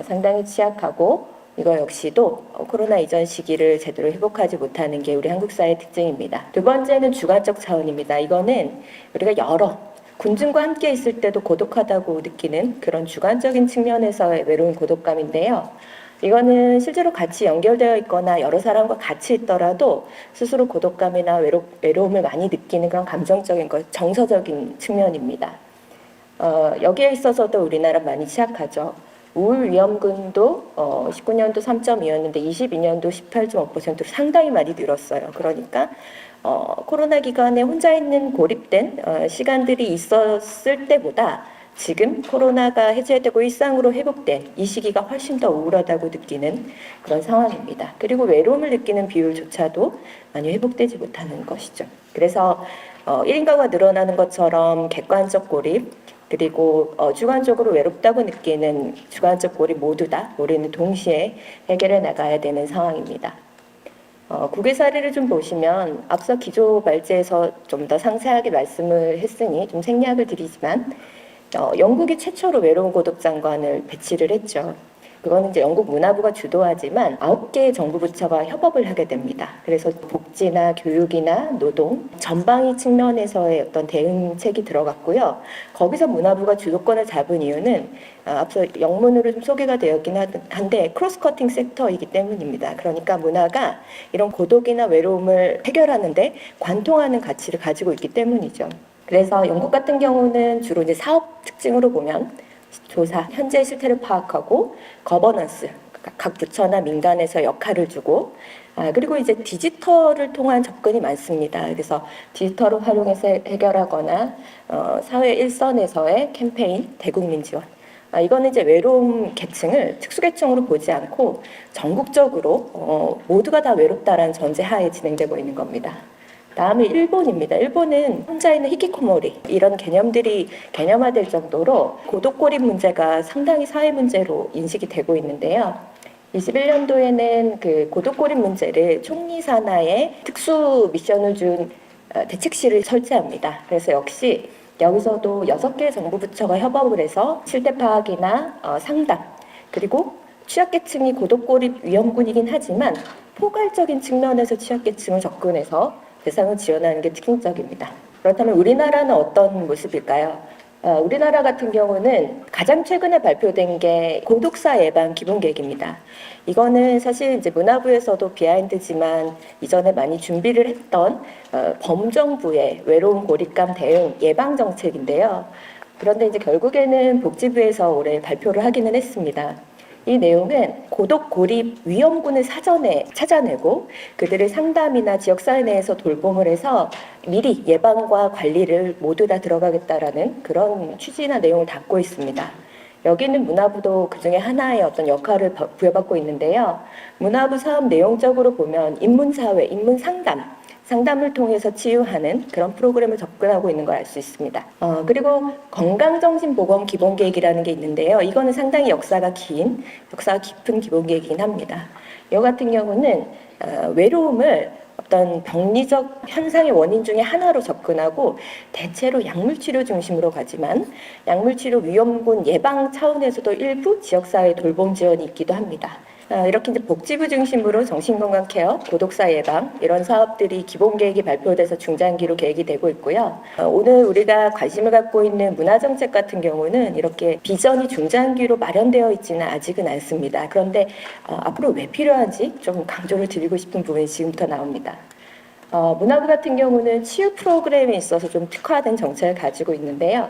상당히 취약하고 이거 역시도 코로나 이전 시기를 제대로 회복하지 못하는 게 우리 한국 사회의 특징입니다. 두 번째는 주관적 차원입니다. 이거는 우리가 여러 군중과 함께 있을 때도 고독하다고 느끼는 그런 주관적인 측면에서의 외로운 고독감인데요. 이거는 실제로 같이 연결되어 있거나 여러 사람과 같이 있더라도 스스로 고독감이나 외로움을 많이 느끼는 그런 감정적인 것, 정서적인 측면입니다. 여기에 있어서도 우리나라 많이 취약하죠. 우울 위험군도 19년도 3.2였는데 22년도 18.5%로 상당히 많이 늘었어요. 그러니까 코로나 기간에 혼자 있는 고립된 시간들이 있었을 때보다 지금 코로나가 해제되고 일상으로 회복된 이 시기가 훨씬 더 우울하다고 느끼는 그런 상황입니다. 그리고 외로움을 느끼는 비율조차도 많이 회복되지 못하는 것이죠. 그래서 1인 가구가 늘어나는 것처럼 객관적 고립 그리고 주관적으로 외롭다고 느끼는 주관적 고립 모두 다 우리는 동시에 해결해 나가야 되는 상황입니다. 국외 사례를 좀 보시면 앞서 기조 발제에서 좀 더 상세하게 말씀을 했으니 좀 생략을 드리지만 영국이 최초로 외로운 고독 장관을 배치를 했죠. 그거는 이제 영국 문화부가 주도하지만 9개의 정부 부처가 협업을 하게 됩니다. 그래서 복지나 교육이나 노동, 전방위 측면에서의 어떤 대응책이 들어갔고요. 거기서 문화부가 주도권을 잡은 이유는 앞서 영문으로 좀 소개가 되었긴 한데 크로스 커팅 섹터이기 때문입니다. 그러니까 문화가 이런 고독이나 외로움을 해결하는데 관통하는 가치를 가지고 있기 때문이죠. 그래서 영국 같은 경우는 주로 이제 사업 특징으로 보면 조사, 현재 실태를 파악하고 거버넌스, 각 부처나 민간에서 역할을 주고 그리고 이제 디지털을 통한 접근이 많습니다. 그래서 디지털을 활용해서 해결하거나 사회 일선에서의 캠페인, 대국민 지원 이거는 이제 외로움 계층을 특수계층으로 보지 않고 전국적으로 모두가 다 외롭다라는 전제하에 진행되고 있는 겁니다. 다음이 일본입니다. 일본은 혼자 있는 히키코모리 이런 개념들이 개념화될 정도로 고독고립 문제가 상당히 사회 문제로 인식이 되고 있는데요. 21년도에는 그 고독고립 문제를 총리 산하에 특수 미션을 준 대책실을 설치합니다. 그래서 역시 여기서도 6개 정부 부처가 협업을 해서 실태 파악이나 상담 그리고 취약계층이 고독고립 위험군이긴 하지만 포괄적인 측면에서 취약계층을 접근해서 대상을 지원하는 게 특징적입니다. 그렇다면 우리나라는 어떤 모습일까요? 우리나라 같은 경우는 가장 최근에 발표된 게 고독사 예방 기본계획입니다. 이거는 사실 이제 문화부에서도 비하인드지만 이전에 많이 준비를 했던 범정부의 외로움 고립감 대응 예방 정책인데요. 그런데 이제 결국에는 복지부에서 올해 발표를 하기는 했습니다. 이 내용은 고독 고립 위험군을 사전에 찾아내고 그들의 상담이나 지역사회 내에서 돌봄을 해서 미리 예방과 관리를 모두 다 들어가겠다라는 그런 취지나 내용을 담고 있습니다. 여기는 문화부도 그중에 하나의 어떤 역할을 부여받고 있는데요. 문화부 사업 내용적으로 보면 인문사회, 인문상담 상담을 통해서 치유하는 그런 프로그램을 접근하고 있는 걸 알 수 있습니다. 그리고 건강정신보건 기본계획이라는 게 있는데요. 이거는 상당히 역사가 깊은 기본계획이긴 합니다. 이 같은 경우는 외로움을 어떤 병리적 현상의 원인 중에 하나로 접근하고 대체로 약물치료 중심으로 가지만 약물치료 위험군 예방 차원에서도 일부 지역사회 돌봄 지원이 있기도 합니다. 이렇게 이제 복지부 중심으로 정신건강 케어, 고독사 예방 이런 사업들이 기본 계획이 발표돼서 중장기로 계획이 되고 있고요. 오늘 우리가 관심을 갖고 있는 문화정책 같은 경우는 이렇게 비전이 중장기로 마련되어 있지는 아직은 않습니다. 그런데 앞으로 왜 필요한지 좀 강조를 드리고 싶은 부분이 지금부터 나옵니다. 문화부 같은 경우는 치유 프로그램에 있어서 좀 특화된 정책을 가지고 있는데요.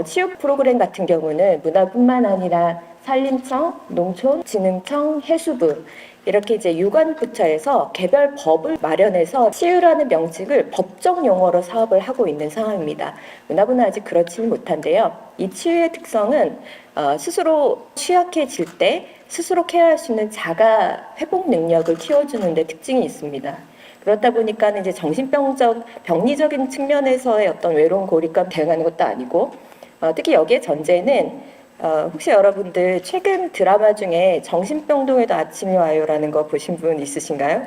치유 프로그램 같은 경우는 문화뿐만 아니라 산림청, 농촌진흥청, 해수부 이렇게 이제 유관부처에서 개별 법을 마련해서 치유라는 명칭을 법정 용어로 사업을 하고 있는 상황입니다. 문화부는 아직 그렇지는 못한데요. 이 치유의 특성은 스스로 취약해질 때 스스로 케어할 수 있는 자가 회복 능력을 키워주는 데 특징이 있습니다. 그렇다 보니까 이제 정신병적, 병리적인 측면에서의 어떤 외로운 고립감 대응하는 것도 아니고 특히 여기에 전제는 혹시 여러분들 최근 드라마 중에 정신병동에도 아침이 와요라는 거 보신 분 있으신가요?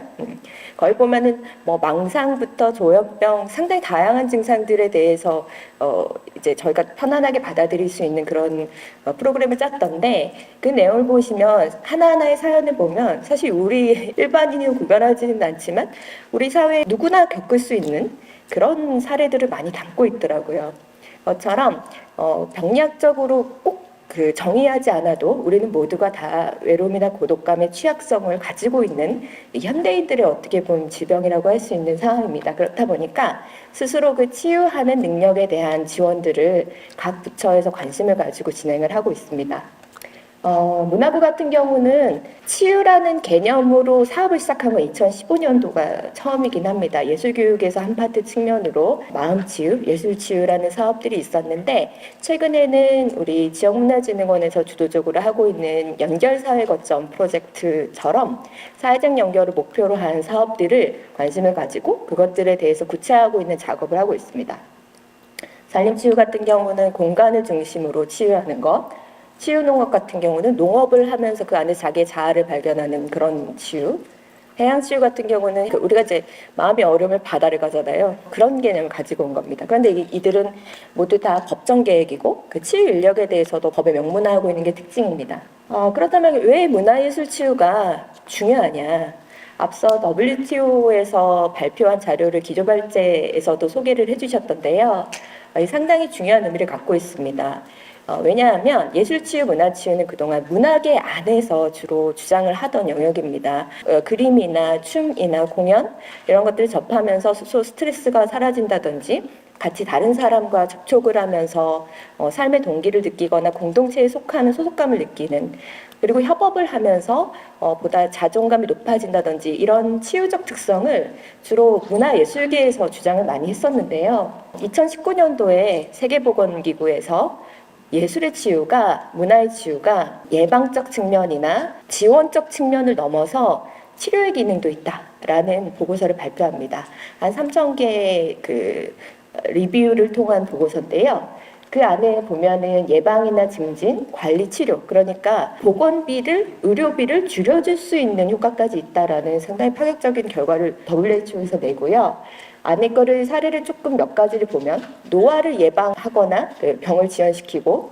거기 보면은 뭐 망상부터 조현병 상당히 다양한 증상들에 대해서 이제 저희가 편안하게 받아들일 수 있는 그런 프로그램을 짰던데 그 내용을 보시면 하나하나의 사연을 보면 사실 우리 일반인이 구별하지는 않지만 우리 사회에 누구나 겪을 수 있는 그런 사례들을 많이 담고 있더라고요. 것처럼 병리학적으로 꼭 정의하지 않아도 우리는 모두가 다 외로움이나 고독감의 취약성을 가지고 있는 현대인들의 어떻게 보면 질병이라고 할 수 있는 상황입니다. 그렇다 보니까 스스로 그 치유하는 능력에 대한 지원들을 각 부처에서 관심을 가지고 진행을 하고 있습니다. 문화부 같은 경우는 치유라는 개념으로 사업을 시작한 건 2015년도가 처음이긴 합니다. 예술교육에서 한 파트 측면으로 마음치유, 예술치유라는 사업들이 있었는데 최근에는 우리 지역문화진흥원에서 주도적으로 하고 있는 연결사회 거점 프로젝트처럼 사회적 연결을 목표로 한 사업들을 관심을 가지고 그것들에 대해서 구체화하고 있는 작업을 하고 있습니다. 산림치유 같은 경우는 공간을 중심으로 치유하는 것, 치유농업 같은 경우는 농업을 하면서 그 안에 자기의 자아를 발견하는 그런 치유. 해양치유 같은 경우는 우리가 이제 마음의 어려움을 바다를 가잖아요. 그런 개념을 가지고 온 겁니다. 그런데 이들은 모두 다 법정 계획이고 그 치유 인력에 대해서도 법에 명문화하고 있는 게 특징입니다. 그렇다면 왜 문화예술치유가 중요하냐? 앞서 WTO에서 발표한 자료를 기조발제에서도 소개를 해주셨던데요. 상당히 중요한 의미를 갖고 있습니다. 왜냐하면 예술치유, 문화치유는 그동안 문화계 안에서 주로 주장을 하던 영역입니다. 그림이나 춤이나 공연 이런 것들을 접하면서 스트레스가 사라진다든지 같이 다른 사람과 접촉을 하면서 삶의 동기를 느끼거나 공동체에 속하는 소속감을 느끼는 그리고 협업을 하면서 보다 자존감이 높아진다든지 이런 치유적 특성을 주로 문화예술계에서 주장을 많이 했었는데요. 2019년도에 세계보건기구에서 예술의 치유가, 문화의 치유가 예방적 측면이나 지원적 측면을 넘어서 치료의 기능도 있다라는 보고서를 발표합니다. 한 3,000개의 리뷰를 통한 보고서인데요. 그 안에 보면은 예방이나 증진, 관리, 치료, 그러니까 보건비를, 의료비를 줄여줄 수 있는 효과까지 있다라는 상당히 파격적인 결과를 WHO에서 내고요. 안에 거를 사례를 조금 몇 가지를 보면 노화를 예방하거나 병을 지연시키고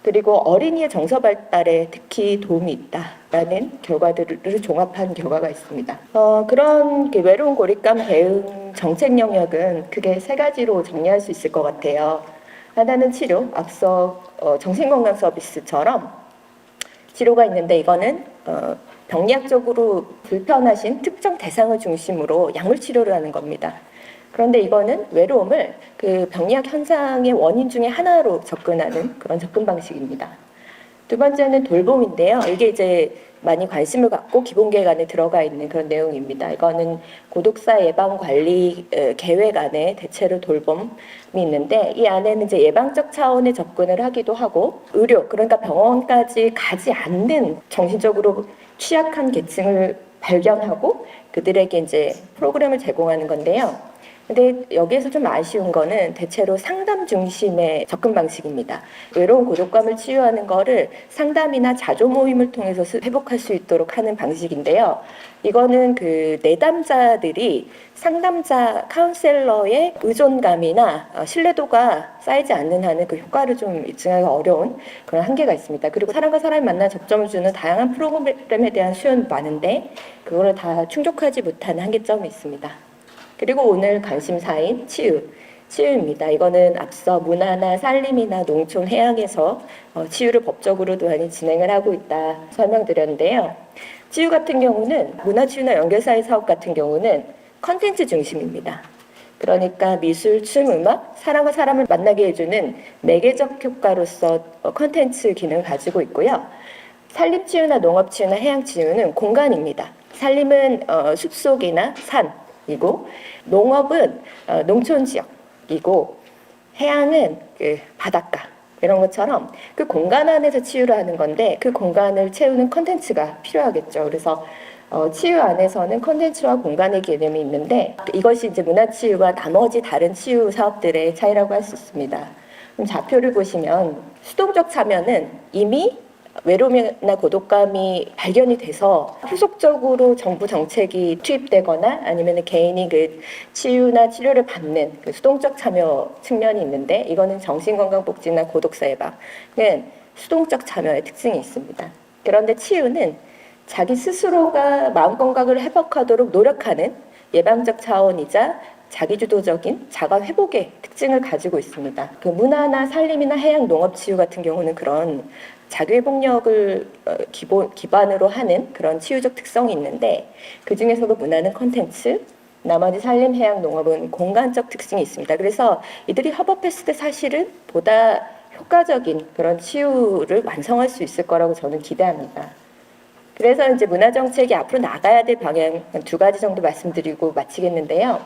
그리고 어린이의 정서 발달에 특히 도움이 있다라는 결과들을 종합한 결과가 있습니다. 그런 외로운 고립감 대응 정책 영역은 크게 세 가지로 정리할 수 있을 것 같아요. 하나는 치료, 앞서 정신건강 서비스처럼 치료가 있는데 이거는 병리학적으로 불편하신 특정 대상을 중심으로 약물 치료를 하는 겁니다. 그런데 이거는 외로움을 그 병리학 현상의 원인 중에 하나로 접근하는 그런 접근 방식입니다. 두 번째는 돌봄인데요. 이게 이제 많이 관심을 갖고 기본계획 안에 들어가 있는 그런 내용입니다. 이거는 고독사 예방 관리 계획 안에 대체로 돌봄이 있는데 이 안에는 이제 예방적 차원의 접근을 하기도 하고 의료, 그러니까 병원까지 가지 않는 정신적으로 취약한 계층을 발견하고 그들에게 이제 프로그램을 제공하는 건데요. 근데 여기에서 좀 아쉬운 거는 대체로 상담 중심의 접근 방식입니다. 외로운 고독감을 치유하는 거를 상담이나 자조 모임을 통해서 회복할 수 있도록 하는 방식인데요. 이거는 그 내담자들이 상담자 카운셀러의 의존감이나 신뢰도가 쌓이지 않는 한은 그 효과를 좀 입증하기 어려운 그런 한계가 있습니다. 그리고 사람과 사람이 만나 접점을 주는 다양한 프로그램에 대한 수요는 많은데 그거를 다 충족하지 못하는 한계점이 있습니다. 그리고 오늘 관심사인 치유입니다. 이거는 앞서 문화나 산림이나 농촌, 해양에서 치유를 법적으로도 많이 진행을 하고 있다 설명드렸는데요. 치유 같은 경우는 문화치유나 연결사회 사업 같은 경우는 컨텐츠 중심입니다. 그러니까 미술, 춤, 음악, 사람과 사람을 만나게 해주는 매개적 효과로서 컨텐츠 기능을 가지고 있고요. 산림치유나 농업치유나 해양치유는 공간입니다. 산림은 숲속이나 산이고 농업은 농촌 지역이고 해양은 그 바닷가 이런 것처럼 그 공간 안에서 치유를 하는 건데 그 공간을 채우는 컨텐츠가 필요하겠죠. 그래서 치유 안에서는 컨텐츠와 공간의 개념이 있는데 이것이 이제 문화치유와 나머지 다른 치유 사업들의 차이라고 할 수 있습니다. 그럼 좌표를 보시면 수동적 참여는 이미 외로움이나 고독감이 발견이 돼서 후속적으로 정부 정책이 투입되거나 아니면 개인이 그 치유나 치료를 받는 그 수동적 참여 측면이 있는데 이거는 정신건강복지나 고독사 예방은 수동적 참여의 특징이 있습니다. 그런데 치유는 자기 스스로가 마음 건강을 회복하도록 노력하는 예방적 차원이자 자기주도적인 자가 회복의 특징을 가지고 있습니다. 그 문화나 산림이나 해양 농업 치유 같은 경우는 그런 자기 회복력을 기반으로 하는 그런 치유적 특성이 있는데 그 중에서도 문화는 컨텐츠, 나머지 산림, 해양, 농업은 공간적 특징이 있습니다. 그래서 이들이 협업했을 때 사실은 보다 효과적인 그런 치유를 완성할 수 있을 거라고 저는 기대합니다. 그래서 이제 문화정책이 앞으로 나가야 될 방향 두 가지 정도 말씀드리고 마치겠는데요.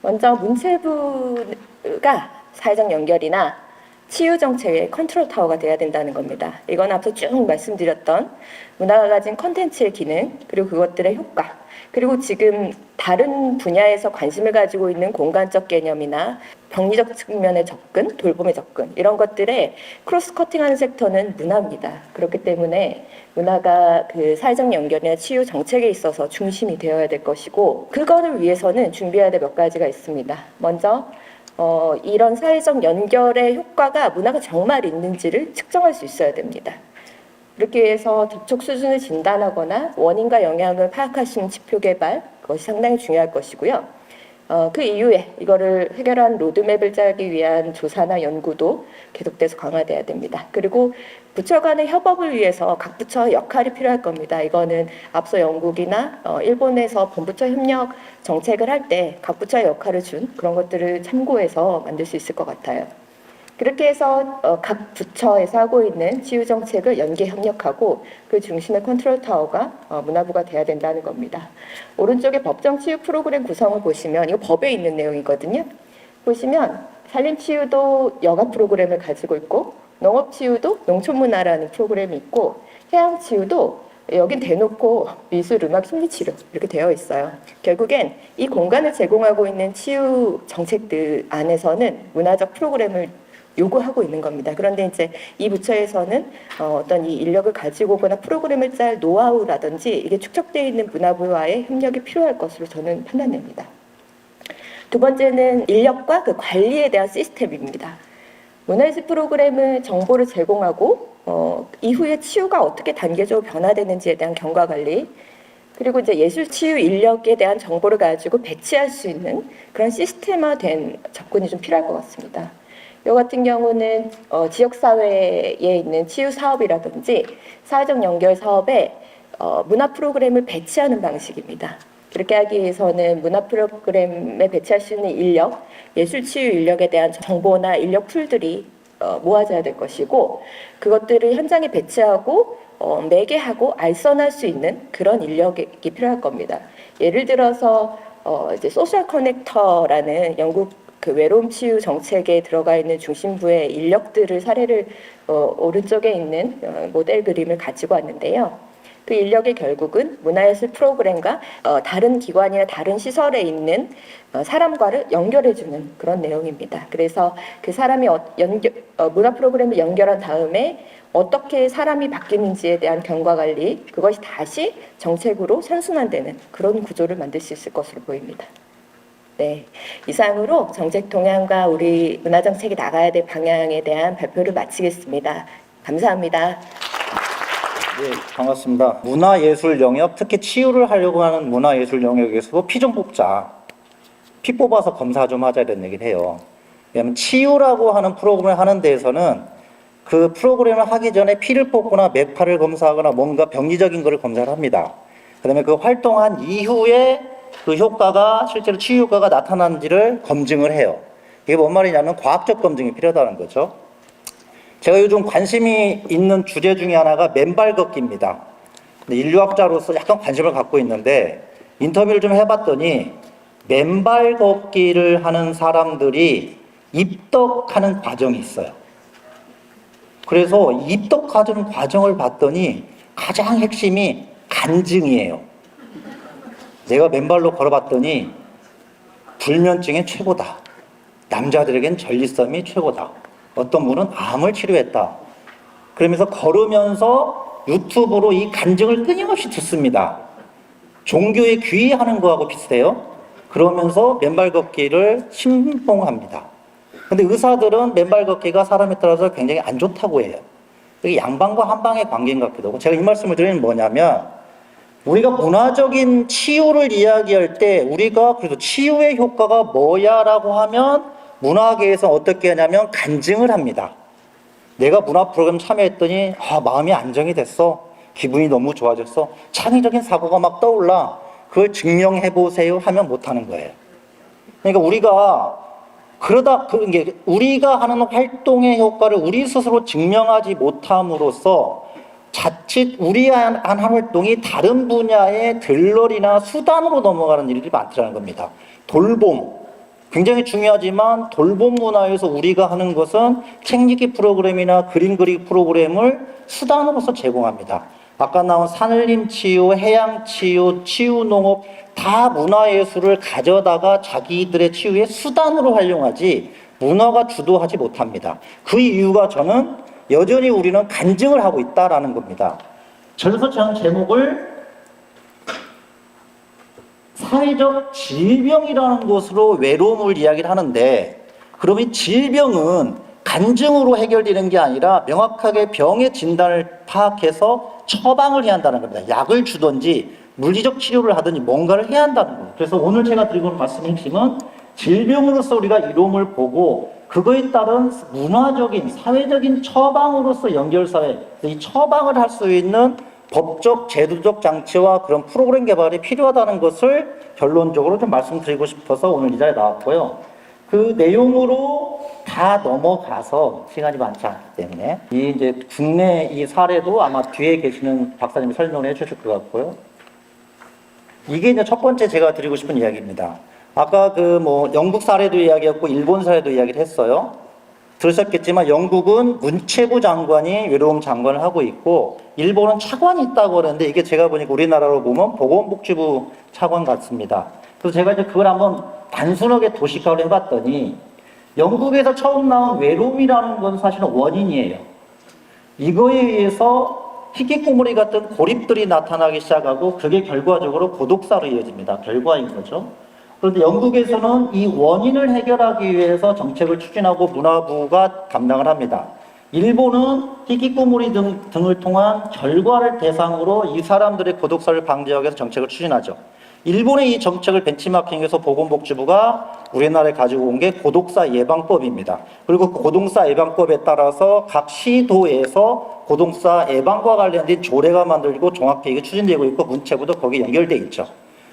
먼저 문체부가 사회적 연결이나 치유 정책의 컨트롤 타워가 돼야 된다는 겁니다. 이건 앞서 쭉 말씀드렸던 문화가 가진 컨텐츠의 기능, 그리고 그것들의 효과, 그리고 지금 다른 분야에서 관심을 가지고 있는 공간적 개념이나 병리적 측면의 접근, 돌봄의 접근 이런 것들에 크로스 커팅하는 섹터는 문화입니다. 그렇기 때문에 문화가 그 사회적 연결이나 치유 정책에 있어서 중심이 되어야 될 것이고 그거를 위해서는 준비해야 될 몇 가지가 있습니다. 먼저 이런 사회적 연결의 효과가 문화가 정말 있는지를 측정할 수 있어야 됩니다. 그렇기 위해서 접촉 수준을 진단하거나 원인과 영향을 파악할 수 있는 지표 개발, 그것이 상당히 중요할 것이고요. 그 이후에 이거를 해결한 로드맵을 짜기 위한 조사나 연구도 계속돼서 강화돼야 됩니다. 그리고 부처 간의 협업을 위해서 각 부처 역할이 필요할 겁니다. 이거는 앞서 영국이나 일본에서 본부처 협력 정책을 할 때 각 부처의 역할을 준 그런 것들을 참고해서 만들 수 있을 것 같아요. 그렇게 해서 각 부처에서 하고 있는 치유 정책을 연계 협력하고 그 중심의 컨트롤 타워가 문화부가 돼야 된다는 겁니다. 오른쪽에 법정 치유 프로그램 구성을 보시면 이거 법에 있는 내용이거든요. 보시면 산림 치유도 여가 프로그램을 가지고 있고 농업 치유도 농촌 문화라는 프로그램이 있고 해양 치유도 여긴 대놓고 미술, 음악, 심리치료 이렇게 되어 있어요. 결국엔 이 공간을 제공하고 있는 치유 정책들 안에서는 문화적 프로그램을 요구하고 있는 겁니다. 그런데 이제 이 부처에서는 어떤 이 인력을 가지고 오거나 프로그램을 짤 노하우라든지 이게 축적되어 있는 문화부와의 협력이 필요할 것으로 저는 판단됩니다. 두 번째는 인력과 그 관리에 대한 시스템입니다. 문화예술 프로그램은 정보를 제공하고 이후에 치유가 어떻게 단계적으로 변화되는지에 대한 경과 관리, 그리고 이제 예술 치유 인력에 대한 정보를 가지고 배치할 수 있는 그런 시스템화된 접근이 좀 필요할 것 같습니다. 이 같은 경우는 지역사회에 있는 치유 사업이라든지 사회적 연결 사업에 문화 프로그램을 배치하는 방식입니다. 그렇게 하기 위해서는 문화 프로그램에 배치할 수 있는 인력, 예술 치유 인력에 대한 정보나 인력 풀들이 모아져야 될 것이고 그것들을 현장에 배치하고 매개하고 알선할 수 있는 그런 인력이 필요할 겁니다. 예를 들어서 이제 소셜 커넥터라는 영국 그 외로움 치유 정책에 들어가 있는 중심부의 인력들을 사례를 오른쪽에 있는 모델 그림을 가지고 왔는데요. 그 인력이 결국은 문화예술 프로그램과 다른 기관이나 다른 시설에 있는 사람과를 연결해주는 그런 내용입니다. 그래서 그 사람이 문화 프로그램을 연결한 다음에 어떻게 사람이 바뀌는지에 대한 경과관리, 그것이 다시 정책으로 선순환되는 그런 구조를 만들 수 있을 것으로 보입니다. 네, 이상으로 정책 동향과 우리 문화정책이 나가야 될 방향에 대한 발표를 마치겠습니다. 감사합니다. 네, 반갑습니다. 문화예술 영역, 특히 치유를 하려고 하는 문화예술 영역에서도 피 좀 뽑자. 피 뽑아서 검사 좀 하자 이런 얘기를 해요. 왜냐하면 치유라고 하는 프로그램을 하는 데에서는 그 프로그램을 하기 전에 피를 뽑거나 매파를 검사하거나 뭔가 병리적인 것을 검사를 합니다. 그 다음에 그 활동한 이후에 그 효과가 실제로 치유 효과가 나타난지를 검증을 해요. 이게 뭔 말이냐면 과학적 검증이 필요하다는 거죠. 제가 요즘 관심이 있는 주제 중에 하나가 맨발 걷기입니다. 인류학자로서 약간 관심을 갖고 있는데 인터뷰를 좀 해봤더니 맨발 걷기를 하는 사람들이 입덕하는 과정이 있어요. 그래서 입덕하는 과정을 봤더니 가장 핵심이 간증이에요. 내가 맨발로 걸어봤더니 불면증에 최고다. 남자들에겐 전립선이 최고다. 어떤 분은 암을 치료했다. 그러면서 걸으면서 유튜브로 이 간증을 끊임없이 듣습니다. 종교에 귀의하는 거하고 비슷해요. 그러면서 맨발 걷기를 신봉합니다. 근데 의사들은 맨발 걷기가 사람에 따라서 굉장히 안 좋다고 해요. 이게 양방과 한방의 관계인 것 같기도 하고, 제가 이 말씀을 드리는 뭐냐면 우리가 문화적인 치유를 이야기할 때 우리가 그래도 치유의 효과가 뭐야라고 하면 문화계에서 어떻게 하냐면 간증을 합니다. 내가 문화 프로그램 참여했더니 마음이 안정이 됐어. 기분이 너무 좋아졌어. 창의적인 사고가 막 떠올라. 그걸 증명해보세요 하면 못하는 거예요. 그러니까 우리가 하는 활동의 효과를 우리 스스로 증명하지 못함으로써 자칫 우리 한 활동이 다른 분야의 들러리나 수단으로 넘어가는 일이 많더라는 겁니다. 돌봄. 굉장히 중요하지만 돌봄 문화에서 우리가 하는 것은 책 읽기 프로그램이나 그림 그리기 프로그램을 수단으로서 제공합니다. 아까 나온 산림 치유, 해양 치유, 치유 농업 다 문화예술을 가져다가 자기들의 치유의 수단으로 활용하지 문화가 주도하지 못합니다. 그 이유가 저는 여전히 우리는 간증을 하고 있다라는 겁니다. 그래서 저는 제목을 사회적 질병이라는 것으로 외로움을 이야기를 하는데, 그러면 질병은 간증으로 해결되는 게 아니라 명확하게 병의 진단을 파악해서 처방을 해야 한다는 겁니다. 약을 주든지 물리적 치료를 하든지 뭔가를 해야 한다는 거예요. 그래서 오늘 제가 드리고 있는 말씀의 핵심은 질병으로서 우리가 이로움을 보고 그거에 따른 문화적인 사회적인 처방으로서 연결사회, 이 처방을 할 수 있는 법적 제도적 장치와 그런 프로그램 개발이 필요하다는 것을 결론적으로 좀 말씀드리고 싶어서 오늘 이 자리에 나왔고요. 그 내용으로 다 넘어가서 시간이 많지 않기 때문에 이제 국내 이 사례도 아마 뒤에 계시는 박사님이 설명을 해주실 것 같고요. 이게 이제 첫 번째 제가 드리고 싶은 이야기입니다. 아까 영국 사례도 이야기했고 일본 사례도 이야기를 했어요. 들으셨겠지만 영국은 문체부 장관이 외로움 장관을 하고 있고 일본은 차관이 있다고 그러는데 이게 제가 보니까 우리나라로 보면 보건복지부 차관 같습니다. 그래서 제가 이제 그걸 한번 단순하게 도식화를 해봤더니 영국에서 처음 나온 외로움이라는 건 사실은 원인이에요. 이거에 의해서 희귀꼬물이 같은 고립들이 나타나기 시작하고 그게 결과적으로 고독사로 이어집니다. 결과인 거죠. 그런데 영국에서는 이 원인을 해결하기 위해서 정책을 추진하고 문화부가 감당을 합니다. 일본은 희귀꼬물이 등을 통한 결과를 대상으로 이 사람들의 고독사를 방지하기 위해서 정책을 추진하죠. 일본의 이 정책을 벤치마킹해서 보건복지부가 우리나라에 가지고 온 게 고독사 예방법입니다. 그리고 고독사 예방법에 따라서 각 시도에서 고독사 예방과 관련된 조례가 만들고 종합계획이 추진되고 있고 문체부도 거기에 연결돼 있죠.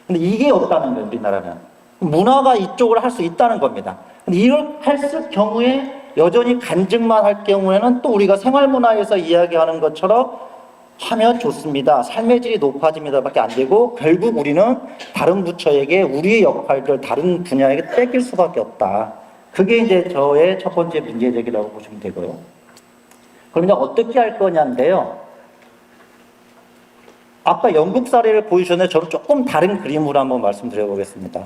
근데 이게 없다는 거예요, 우리나라는. 문화가 이쪽을 할 수 있다는 겁니다. 근데 이걸 했을 경우에 여전히 간증만 할 경우에는 또 우리가 생활문화에서 이야기하는 것처럼 하면 좋습니다. 삶의 질이 높아집니다. 밖에 안 되고 결국 우리는 다른 부처에게 우리의 역할들 다른 분야에게 뺏길 수밖에 없다. 그게 이제 저의 첫 번째 문제제기라고 보시면 되고요. 그럼 이제 어떻게 할 거냐인데요. 아까 영국 사례를 보여주셨는데 저는 조금 다른 그림으로 한번 말씀드려 보겠습니다.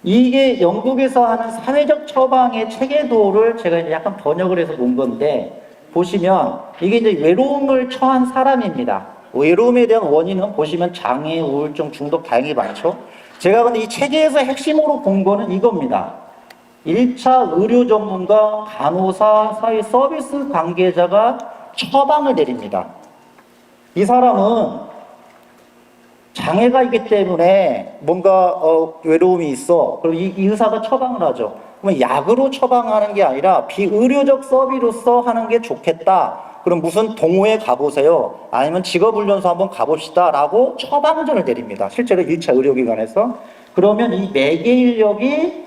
이게 영국에서 하는 사회적 처방의 체계도를 제가 이제 약간 번역을 해서 놓은 건데, 보시면 이게 이제 외로움을 처한 사람입니다. 외로움에 대한 원인은 보시면 장애, 우울증, 중독 다양히 많죠. 제가 근데 이 체계에서 핵심으로 본 거는 이겁니다. 1차 의료 전문가, 간호사, 사회 서비스 관계자가 처방을 내립니다. 이 사람은 장애가 있기 때문에 뭔가 외로움이 있어. 그럼 이 의사가 처방을 하죠. 그러면 약으로 처방하는 게 아니라 비의료적 서비스로서 하는 게 좋겠다. 그럼 무슨 동호회 가보세요. 아니면 직업훈련소 한번 가봅시다. 라고 처방전을 내립니다. 실제로 1차 의료기관에서. 그러면 이 매개 인력이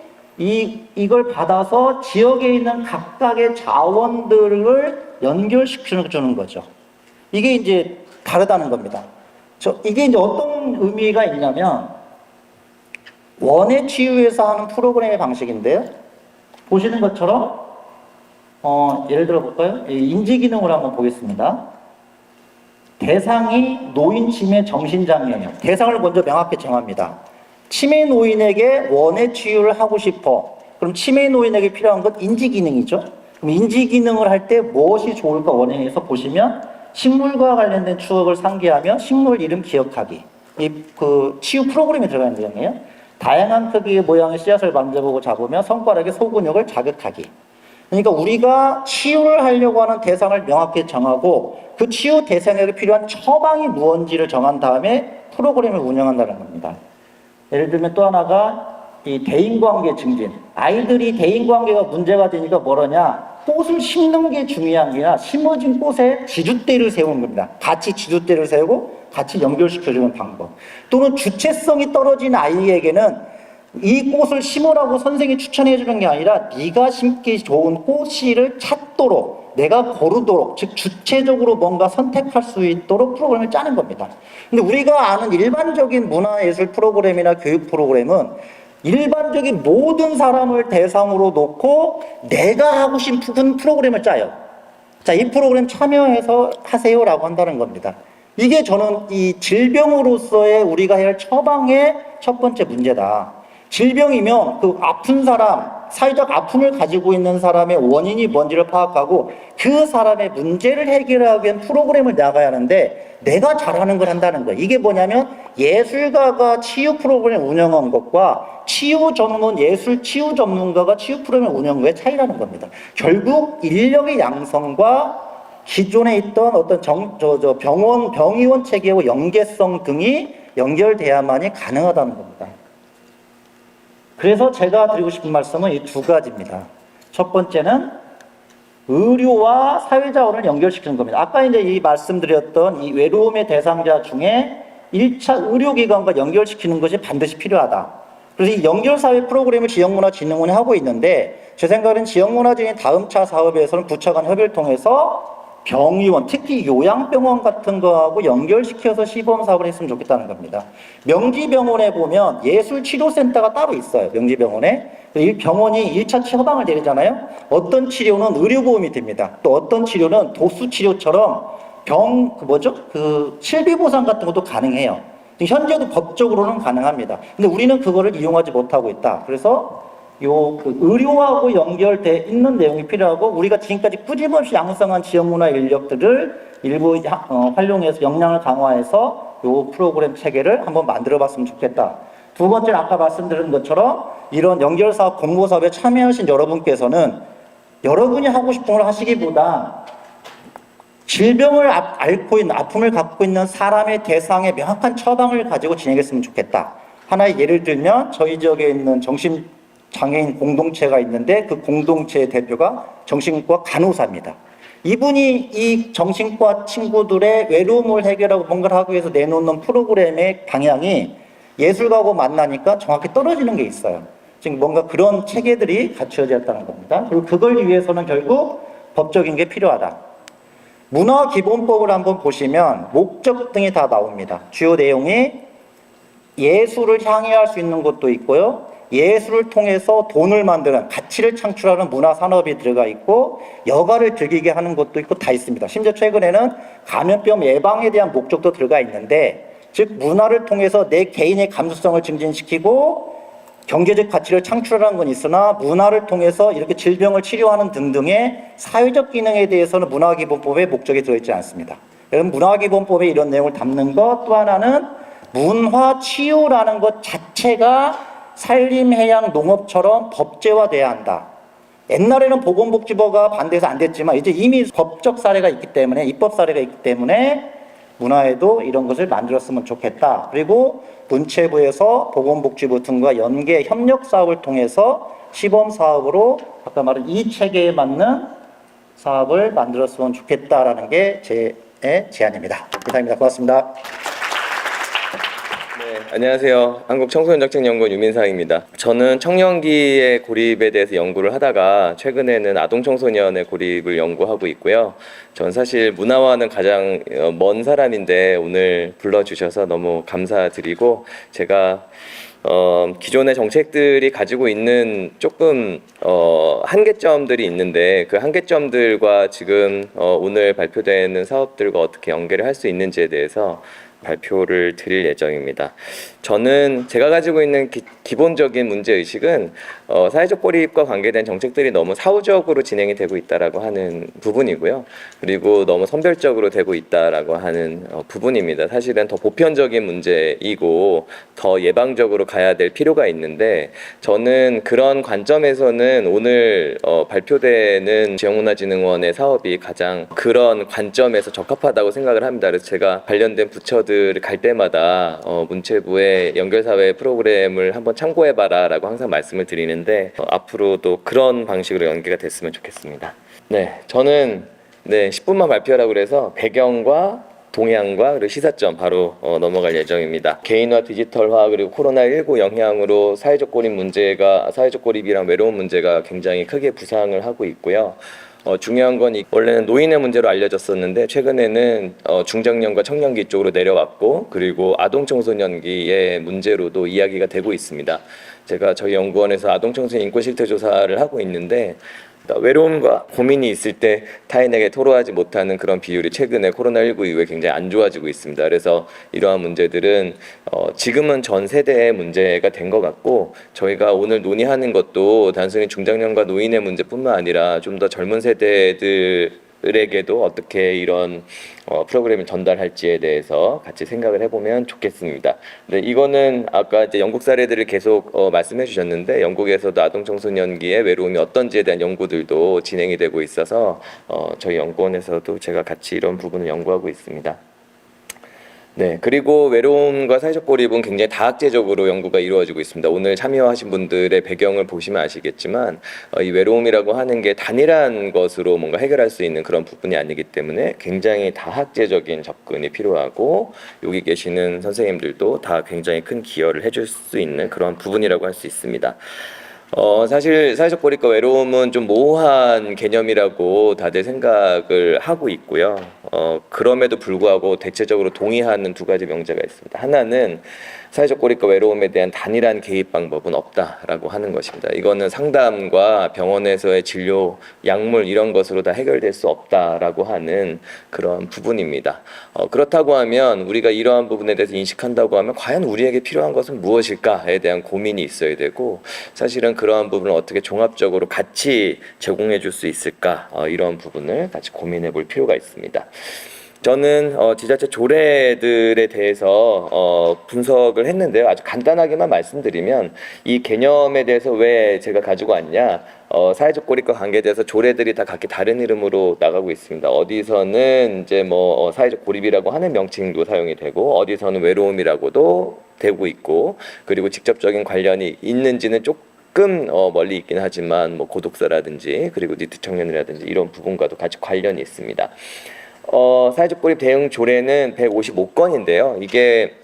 이걸 받아서 지역에 있는 각각의 자원들을 연결시켜 주는 거죠. 이게 이제 다르다는 겁니다. 이게 이제 어떤 의미가 있냐면, 원예 치유에서 하는 프로그램의 방식인데요. 보시는 것처럼, 예를 들어 볼까요? 인지 기능을 한번 보겠습니다. 대상이 노인, 치매, 정신장애예요. 대상을 먼저 명확히 정합니다. 치매 노인에게 원예 치유를 하고 싶어. 그럼 치매 노인에게 필요한 건 인지 기능이죠. 그럼 인지 기능을 할 때 무엇이 좋을까 원예에서 보시면, 식물과 관련된 추억을 상기하며 식물 이름 기억하기. 그 치유 프로그램에 들어가는 내용이에요. 다양한 크기의 모양의 씨앗을 만져보고 잡으며 손가락의 소근육을 자극하기. 그러니까 우리가 치유를 하려고 하는 대상을 명확히 정하고 그 치유 대상에게 필요한 처방이 무언지를 정한 다음에 프로그램을 운영한다는 겁니다. 예를 들면 또 하나가 이 대인관계 증진. 아이들이 대인관계가 문제가 되니까 뭐라냐? 꽃을 심는 게 중요한 게 아니라 심어진 꽃에 지주대를 세우는 겁니다. 같이 지주대를 세우고 같이 연결시켜주는 방법. 또는 주체성이 떨어진 아이에게는 이 꽃을 심으라고 선생님이 추천해 주는 게 아니라 네가 심기 좋은 꽃씨를 찾도록, 내가 고르도록, 즉 주체적으로 뭔가 선택할 수 있도록 프로그램을 짜는 겁니다. 근데 우리가 아는 일반적인 문화예술 프로그램이나 교육 프로그램은 일반적인 모든 사람을 대상으로 놓고 내가 하고 싶은 프로그램을 짜요. 자, 이 프로그램 참여해서 하세요라고 한다는 겁니다. 이게 저는 이 질병으로서의 우리가 해야 할 처방의 첫 번째 문제다. 질병이면 그 아픈 사람, 사회적 아픔을 가지고 있는 사람의 원인이 뭔지를 파악하고 그 사람의 문제를 해결하기 위한 프로그램을 나가야 하는데 내가 잘하는 걸 한다는 거예요. 이게 뭐냐면 예술가가 치유 프로그램을 운영한 것과 치유 전문, 예술 치유 전문가가 치유 프로그램을 운영한 거의 차이라는 겁니다. 결국 인력의 양성과 기존에 있던 어떤 병의원 체계와 연계성 등이 연결돼야만이 가능하다는 겁니다. 그래서 제가 드리고 싶은 말씀은 이 두 가지입니다. 첫 번째는 의료와 사회자원을 연결시키는 겁니다. 아까 이제 이 말씀드렸던 이 외로움의 대상자 중에 1차 의료기관과 연결시키는 것이 반드시 필요하다. 그래서 이 연결사회 프로그램을 지역문화진흥원이 하고 있는데 제 생각에는 지역문화진흥 다음 차 사업에서는 부처 간 협의를 통해서 병의원, 특히 요양병원 같은 거하고 연결시켜서 시범사업을 했으면 좋겠다는 겁니다. 명지병원에 보면 예술치료센터가 따로 있어요. 명지병원에. 이 병원이 1차 처방을 내리잖아요. 어떤 치료는 의료보험이 됩니다. 또 어떤 치료는 도수치료처럼 실비보상 같은 것도 가능해요. 현재도 법적으로는 가능합니다. 근데 우리는 그거를 이용하지 못하고 있다. 그래서 의료하고 연결돼 있는 내용이 필요하고 우리가 지금까지 끊임없이 양성한 지역문화 인력들을 일부 활용해서 역량을 강화해서 요 프로그램 체계를 한번 만들어 봤으면 좋겠다. 두 번째는 아까 말씀드린 것처럼 이런 연결사업, 공모사업에 참여하신 여러분께서는 여러분이 하고 싶은 걸 하시기보다 질병을 앓고 있는, 아픔을 갖고 있는 사람의 대상의 명확한 처방을 가지고 진행했으면 좋겠다. 하나의 예를 들면 저희 지역에 있는 장애인 공동체가 있는데 그 공동체의 대표가 정신과 간호사입니다. 이분이 이 정신과 친구들의 외로움을 해결하고 뭔가를 하기 위해서 내놓는 프로그램의 방향이 예술가하고 만나니까 정확히 떨어지는 게 있어요. 지금 뭔가 그런 체계들이 갖춰져 있다는 겁니다. 그리고 그걸 위해서는 결국 법적인 게 필요하다. 문화기본법을 한번 보시면 목적 등이 다 나옵니다. 주요 내용이 예술을 향유할 수 있는 것도 있고요. 예술을 통해서 돈을 만드는, 가치를 창출하는 문화 산업이 들어가 있고, 여가를 즐기게 하는 것도 있고 다 있습니다. 심지어 최근에는 감염병 예방에 대한 목적도 들어가 있는데, 즉 문화를 통해서 내 개인의 감수성을 증진시키고 경제적 가치를 창출하는 건 있으나, 문화를 통해서 이렇게 질병을 치료하는 등등의 사회적 기능에 대해서는 문화기본법에 목적이 들어있지 않습니다. 여러분, 문화기본법에 이런 내용을 담는 것, 또 하나는 문화치유라는 것 자체가 산림해양 농업처럼 법제화돼야 한다. 옛날에는 보건복지부가 반대해서 안 됐지만 이제 이미 법적 사례가 있기 때문에, 입법 사례가 있기 때문에 문화에도 이런 것을 만들었으면 좋겠다. 그리고 문체부에서 보건복지부 등과 연계 협력 사업을 통해서 시범 사업으로 아까 말한 이 체계에 맞는 사업을 만들었으면 좋겠다라는 게 제 제안입니다. 이상입니다. 고맙습니다. 네, 안녕하세요. 한국청소년정책연구원 유민상입니다. 저는 청년기의 고립에 대해서 연구를 하다가 최근에는 아동청소년의 고립을 연구하고 있고요. 전 사실 문화와는 가장 먼 사람인데 오늘 불러주셔서 너무 감사드리고, 제가 기존의 정책들이 가지고 있는 조금 한계점들이 있는데, 그 한계점들과 지금 오늘 발표되는 사업들과 어떻게 연계를 할 수 있는지에 대해서 발표를 드릴 예정입니다. 저는 제가 가지고 있는 기본적인 문제의식은 사회적 고립과 관계된 정책들이 너무 사후적으로 진행이 되고 있다라고 하는 부분이고요. 그리고 너무 선별적으로 되고 있다라고 하는 부분입니다. 사실은 더 보편적인 문제이고 더 예방적으로 가야 될 필요가 있는데, 저는 그런 관점에서는 오늘 발표되는 지역문화진흥원의 사업이 가장 그런 관점에서 적합하다고 생각을 합니다. 그래서 제가 관련된 부처들 갈 때마다 문체부의 연결사회 프로그램을 한번 참고해봐라 라고 항상 말씀을 드리는데, 앞으로도 그런 방식으로 연계가 됐으면 좋겠습니다. 네, 저는 10분만 발표하라고 그래서 배경과 동향과 그리고 시사점 바로 넘어갈 예정입니다. 개인화, 디지털화, 그리고 코로나19 영향으로 사회적 고립이랑 외로운 문제가 굉장히 크게 부상을 하고 있고요. 중요한 건 원래는 노인의 문제로 알려졌었는데 최근에는 중장년과 청년기 쪽으로 내려왔고, 그리고 아동 청소년기의 문제로도 이야기가 되고 있습니다. 제가 저희 연구원에서 아동 청소년 인권 실태 조사를 하고 있는데, 외로움과 고민이 있을 때 타인에게 토로하지 못하는 그런 비율이 최근에 코로나19 이후에 굉장히 안 좋아지고 있습니다. 그래서 이러한 문제들은 지금은 전 세대의 문제가 된 것 같고, 저희가 오늘 논의하는 것도 단순히 중장년과 노인의 문제뿐만 아니라 좀 더 젊은 세대들에게도 어떻게 이런 프로그램을 전달할지에 대해서 같이 생각을 해보면 좋겠습니다. 네, 이거는 아까 이제 영국 사례들을 계속 말씀해 주셨는데, 영국에서도 아동 청소년기의 외로움이 어떤지에 대한 연구들도 진행이 되고 있어서 저희 연구원에서도 제가 같이 이런 부분을 연구하고 있습니다. 네, 그리고 외로움과 사회적 고립은 굉장히 다학제적으로 연구가 이루어지고 있습니다. 오늘 참여하신 분들의 배경을 보시면 아시겠지만 이 외로움이라고 하는 게 단일한 것으로 뭔가 해결할 수 있는 그런 부분이 아니기 때문에 굉장히 다학제적인 접근이 필요하고, 여기 계시는 선생님들도 다 굉장히 큰 기여를 해줄 수 있는 그런 부분이라고 할 수 있습니다. 사실 사회적 고립과 외로움은 좀 모호한 개념이라고 다들 생각을 하고 있고요. 그럼에도 불구하고 대체적으로 동의하는 두 가지 명제가 있습니다. 하나는 사회적 고립과 외로움에 대한 단일한 개입 방법은 없다라고 하는 것입니다. 이거는 상담과 병원에서의 진료, 약물 이런 것으로 다 해결될 수 없다라고 하는 그런 부분입니다. 그렇다고 하면 우리가 이러한 부분에 대해서 인식한다고 하면 과연 우리에게 필요한 것은 무엇일까에 대한 고민이 있어야 되고, 사실은 그러한 부분을 어떻게 종합적으로 같이 제공해 줄 수 있을까, 이런 부분을 같이 고민해 볼 필요가 있습니다. 저는 지자체 조례들에 대해서 분석을 했는데요. 아주 간단하게만 말씀드리면, 이 개념에 대해서 왜 제가 가지고 왔냐, 사회적 고립과 관계돼서 조례들이 다 각기 다른 이름으로 나가고 있습니다. 어디서는 이제 사회적 고립이라고 하는 명칭도 사용이 되고, 어디서는 외로움이라고도 되고 있고, 그리고 직접적인 관련이 있는지는 조금 멀리 있긴 하지만 고독사라든지 그리고 니트 청년이라든지 이런 부분과도 같이 관련이 있습니다. 사회적 고립 대응 조례는 155건인데요. 이게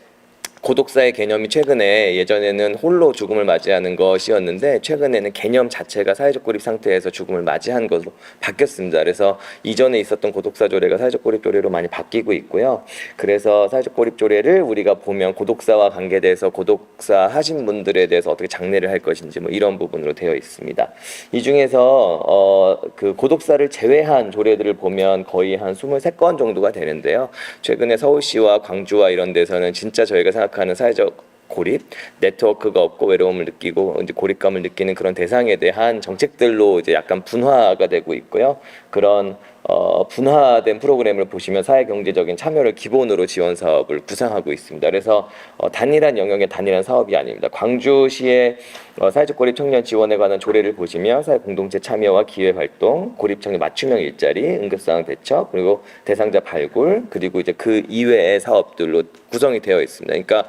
고독사의 개념이 최근에 예전에는 홀로 죽음을 맞이하는 것이었는데 최근에는 개념 자체가 사회적 고립 상태에서 죽음을 맞이한 것으로 바뀌었습니다. 그래서 이전에 있었던 고독사 조례가 사회적 고립 조례로 많이 바뀌고 있고요. 그래서 사회적 고립 조례를 우리가 보면 고독사와 관계돼서 고독사 하신 분들에 대해서 어떻게 장례를 할 것인지 뭐 이런 부분으로 되어 있습니다. 이 중에서 그 고독사를 제외한 조례들을 보면 거의 한 23건 정도가 되는데요. 최근에 서울시와 광주와 이런 데서는 진짜 저희가 생각하는 사회적 고립, 네트워크가 없고 외로움을 느끼고 이제 고립감을 느끼는 그런 대상에 대한 정책들로 이제 약간 분화가 되고 있고요. 그런 분화된 프로그램을 보시면 사회경제적인 참여를 기본으로 지원 사업을 구상하고 있습니다. 그래서 단일한 영역의 단일한 사업이 아닙니다. 광주시의 사회적 고립 청년 지원에 관한 조례를 보시면 사회 공동체 참여와 기회 활동, 고립 청년 맞춤형 일자리, 응급상황 대처, 그리고 대상자 발굴, 그리고 이제 그 이외의 사업들로 구성이 되어 있습니다. 그러니까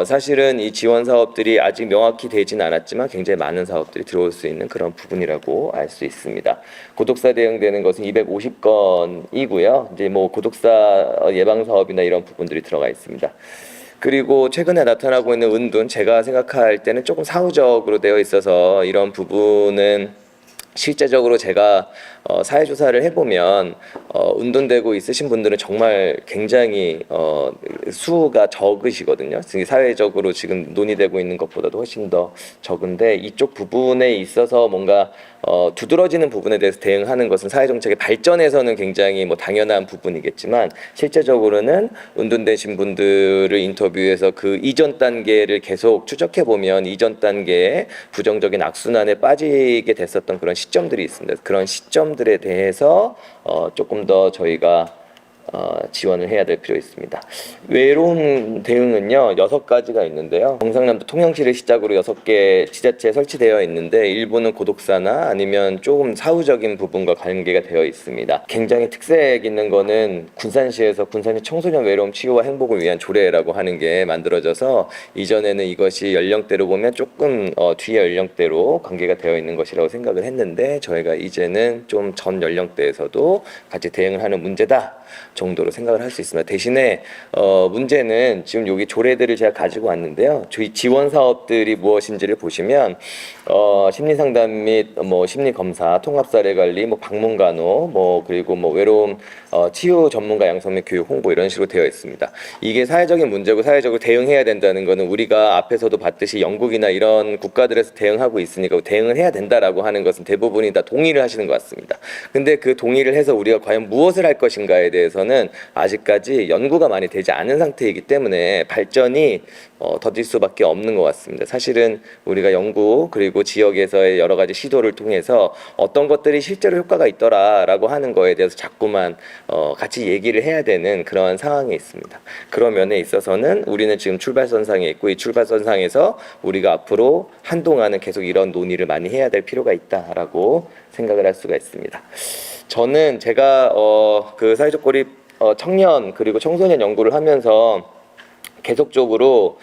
사실은 이 지원 사업들이 아직 명확히 되진 않았지만 굉장히 많은 사업들이 들어올 수 있는 그런 부분이라고 알 수 있습니다. 고독사 대응되는 것은 250건이고요. 이제 뭐 고독사 예방 사업이나 이런 부분들이 들어가 있습니다. 그리고 최근에 나타나고 있는 은둔, 제가 생각할 때는 조금 사후적으로 되어 있어서 이런 부분은 실제적으로 제가 사회조사를 해보면 은둔되고 있으신 분들은 정말 굉장히 수가 적으시거든요. 사회적으로 지금 논의되고 있는 것보다도 훨씬 더 적은데 이쪽 부분에 있어서 뭔가 두드러지는 부분에 대해서 대응하는 것은 사회정책의 발전에서는 굉장히 뭐 당연한 부분이겠지만 실제적으로는 은둔되신 분들을 인터뷰해서 그 이전 단계를 계속 추적해 보면 이전 단계에 부정적인 악순환에 빠지게 됐었던 그런 시점들이 있습니다. 그런 시점들에 대해서 조금 더 저희가 지원을 해야 될 필요 있습니다. 외로움 대응은요 6가지가 있는데요. 경상남도 통영시를 시작으로 6개 지자체에 설치되어 있는데 일부는 고독사나 아니면 조금 사후적인 부분과 관계가 되어 있습니다. 굉장히 특색 있는 거는 군산시에서 군산시 청소년 외로움 치유와 행복을 위한 조례라고 하는 게 만들어져서 이전에는 이것이 연령대로 보면 조금 뒤에 연령대로 관계가 되어 있는 것이라고 생각을 했는데 저희가 이제는 좀 전 연령대에서도 같이 대응을 하는 문제다 정도로 생각을 할 수 있습니다. 대신에 문제는 지금 여기 조례들을 제가 가지고 왔는데요. 저희 지원 사업들이 무엇인지를 보시면 심리 상담 및 뭐 심리 검사, 통합 사례 관리, 뭐 방문 간호, 뭐 그리고 뭐 외로움 치유 전문가 양성 및 교육 홍보 이런 식으로 되어 있습니다. 이게 사회적인 문제고 사회적으로 대응해야 된다는 거는 우리가 앞에서도 봤듯이 영국이나 이런 국가들에서 대응하고 있으니까 대응을 해야 된다라고 하는 것은 대부분이 다 동의를 하시는 것 같습니다. 근데 그 동의를 해서 우리가 과연 무엇을 할 것인가에 대해서는 아직까지 연구가 많이 되지 않은 상태이기 때문에 발전이 더딜 수밖에 없는 것 같습니다. 사실은 우리가 연구 그리고 지역에서의 여러 가지 시도를 통해서 어떤 것들이 실제로 효과가 있더라라고 하는 거에 대해서 자꾸만 같이 얘기를 해야 되는 그런 상황에 있습니다. 그런 면에 있어서는 우리는 지금 출발선상에 있고 이 출발선상에서 우리가 앞으로 한동안은 계속 이런 논의를 많이 해야 될 필요가 있다라고 생각을 할 수가 있습니다. 저는 제가 그 사회적 고립 청년 그리고 청소년 연구를 하면서 계속적으로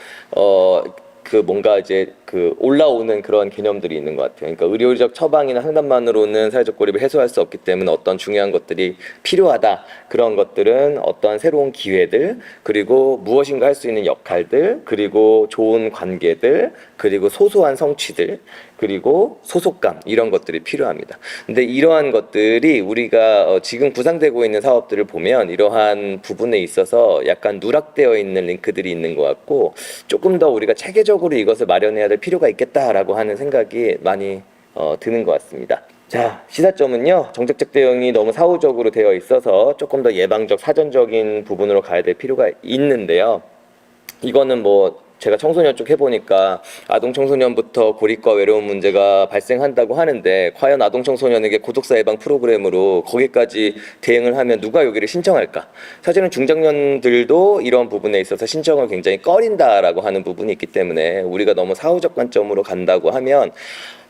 그 뭔가 이제 그 올라오는 그런 개념들이 있는 것 같아요. 그러니까 의료적 처방이나 상담만으로는 사회적 고립을 해소할 수 없기 때문에 어떤 중요한 것들이 필요하다. 그런 것들은 어떤 새로운 기회들, 그리고 무엇인가 할 수 있는 역할들, 그리고 좋은 관계들, 그리고 소소한 성취들, 그리고 소속감 이런 것들이 필요합니다. 근데 이러한 것들이 우리가 지금 구상되고 있는 사업들을 보면 이러한 부분에 있어서 약간 누락되어 있는 링크들이 있는 것 같고 조금 더 우리가 체계적으로 이것을 마련해야 될 필요가 있겠다라고 하는 생각이 많이 드는 것 같습니다. 자, 시사점은요. 정책적 대응이 너무 사후적으로 되어 있어서 조금 더 예방적, 사전적인 부분으로 가야 될 필요가 있는데요. 이거는 뭐 제가 청소년 쪽 해보니까 아동 청소년부터 고립과 외로움 문제가 발생한다고 하는데 과연 아동 청소년에게 고독사 예방 프로그램으로 거기까지 대응을 하면 누가 여기를 신청할까? 사실은 중장년들도 이런 부분에 있어서 신청을 굉장히 꺼린다라고 하는 부분이 있기 때문에 우리가 너무 사후적 관점으로 간다고 하면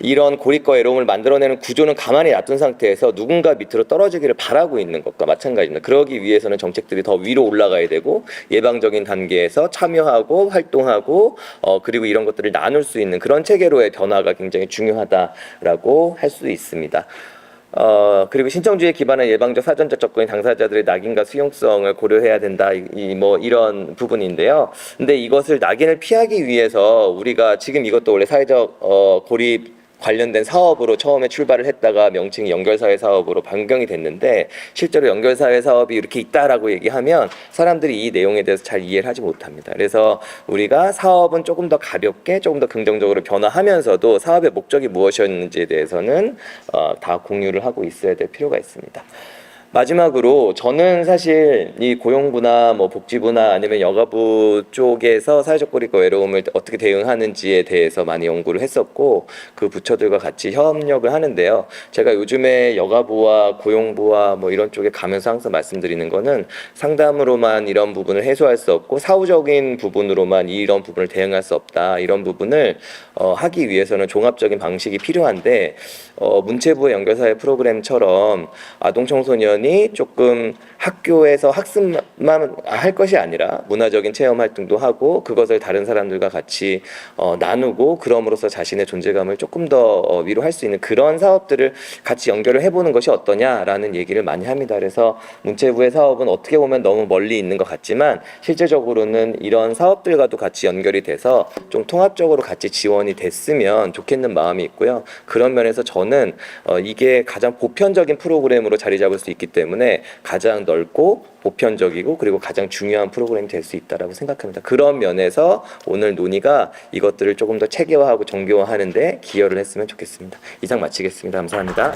이런 고립과 외로움을 만들어내는 구조는 가만히 놔둔 상태에서 누군가 밑으로 떨어지기를 바라고 있는 것과 마찬가지입니다. 그러기 위해서는 정책들이 더 위로 올라가야 되고 예방적인 단계에서 참여하고 활동하고 그리고 이런 것들을 나눌 수 있는 그런 체계로의 변화가 굉장히 중요하다라고 할 수 있습니다. 그리고 신청주의에 기반한 예방적 사전적 접근이 당사자들의 낙인과 수용성을 고려해야 된다. 뭐 이런 부분인데요. 근데 이것을 낙인을 피하기 위해서 우리가 지금 이것도 원래 사회적 고립 관련된 사업으로 처음에 출발을 했다가 명칭이 연결사회 사업으로 변경이 됐는데 실제로 연결사회 사업이 이렇게 있다라고 얘기하면 사람들이 이 내용에 대해서 잘 이해를 하지 못합니다. 그래서 우리가 사업은 조금 더 가볍게 조금 더 긍정적으로 변화하면서도 사업의 목적이 무엇이었는지에 대해서는 다 공유를 하고 있어야 될 필요가 있습니다. 마지막으로 저는 사실 이 고용부나 뭐 복지부나 아니면 여가부 쪽에서 사회적 고립과 외로움을 어떻게 대응하는지에 대해서 많이 연구를 했었고 그 부처들과 같이 협력을 하는데요. 제가 요즘에 여가부와 고용부와 뭐 이런 쪽에 가면서 항상 말씀드리는 거는 상담으로만 이런 부분을 해소할 수 없고 사후적인 부분으로만 이런 부분을 대응할 수 없다. 이런 부분을 하기 위해서는 종합적인 방식이 필요한데 문체부의 연결사회 프로그램처럼 아동 청소년이 조금 학교에서 학습만 할 것이 아니라 문화적인 체험 활동도 하고 그것을 다른 사람들과 같이 나누고 그럼으로써 자신의 존재감을 조금 더 위로할 수 있는 그런 사업들을 같이 연결을 해보는 것이 어떠냐라는 얘기를 많이 합니다. 그래서 문체부의 사업은 어떻게 보면 너무 멀리 있는 것 같지만 실제적으로는 이런 사업들과도 같이 연결이 돼서 좀 통합적으로 같이 지원이 됐으면 좋겠는 마음이 있고요. 그런 면에서 저는 이게 가장 보편적인 프로그램으로 자리 잡을 수 있기 때문에 가장 넓고 보편적이고 그리고 가장 중요한 프로그램이 될 수 있다라고 생각합니다. 그런 면에서 오늘 논의가 이것들을 조금 더 체계화하고 정교화하는 데 기여를 했으면 좋겠습니다. 이상 마치겠습니다. 감사합니다.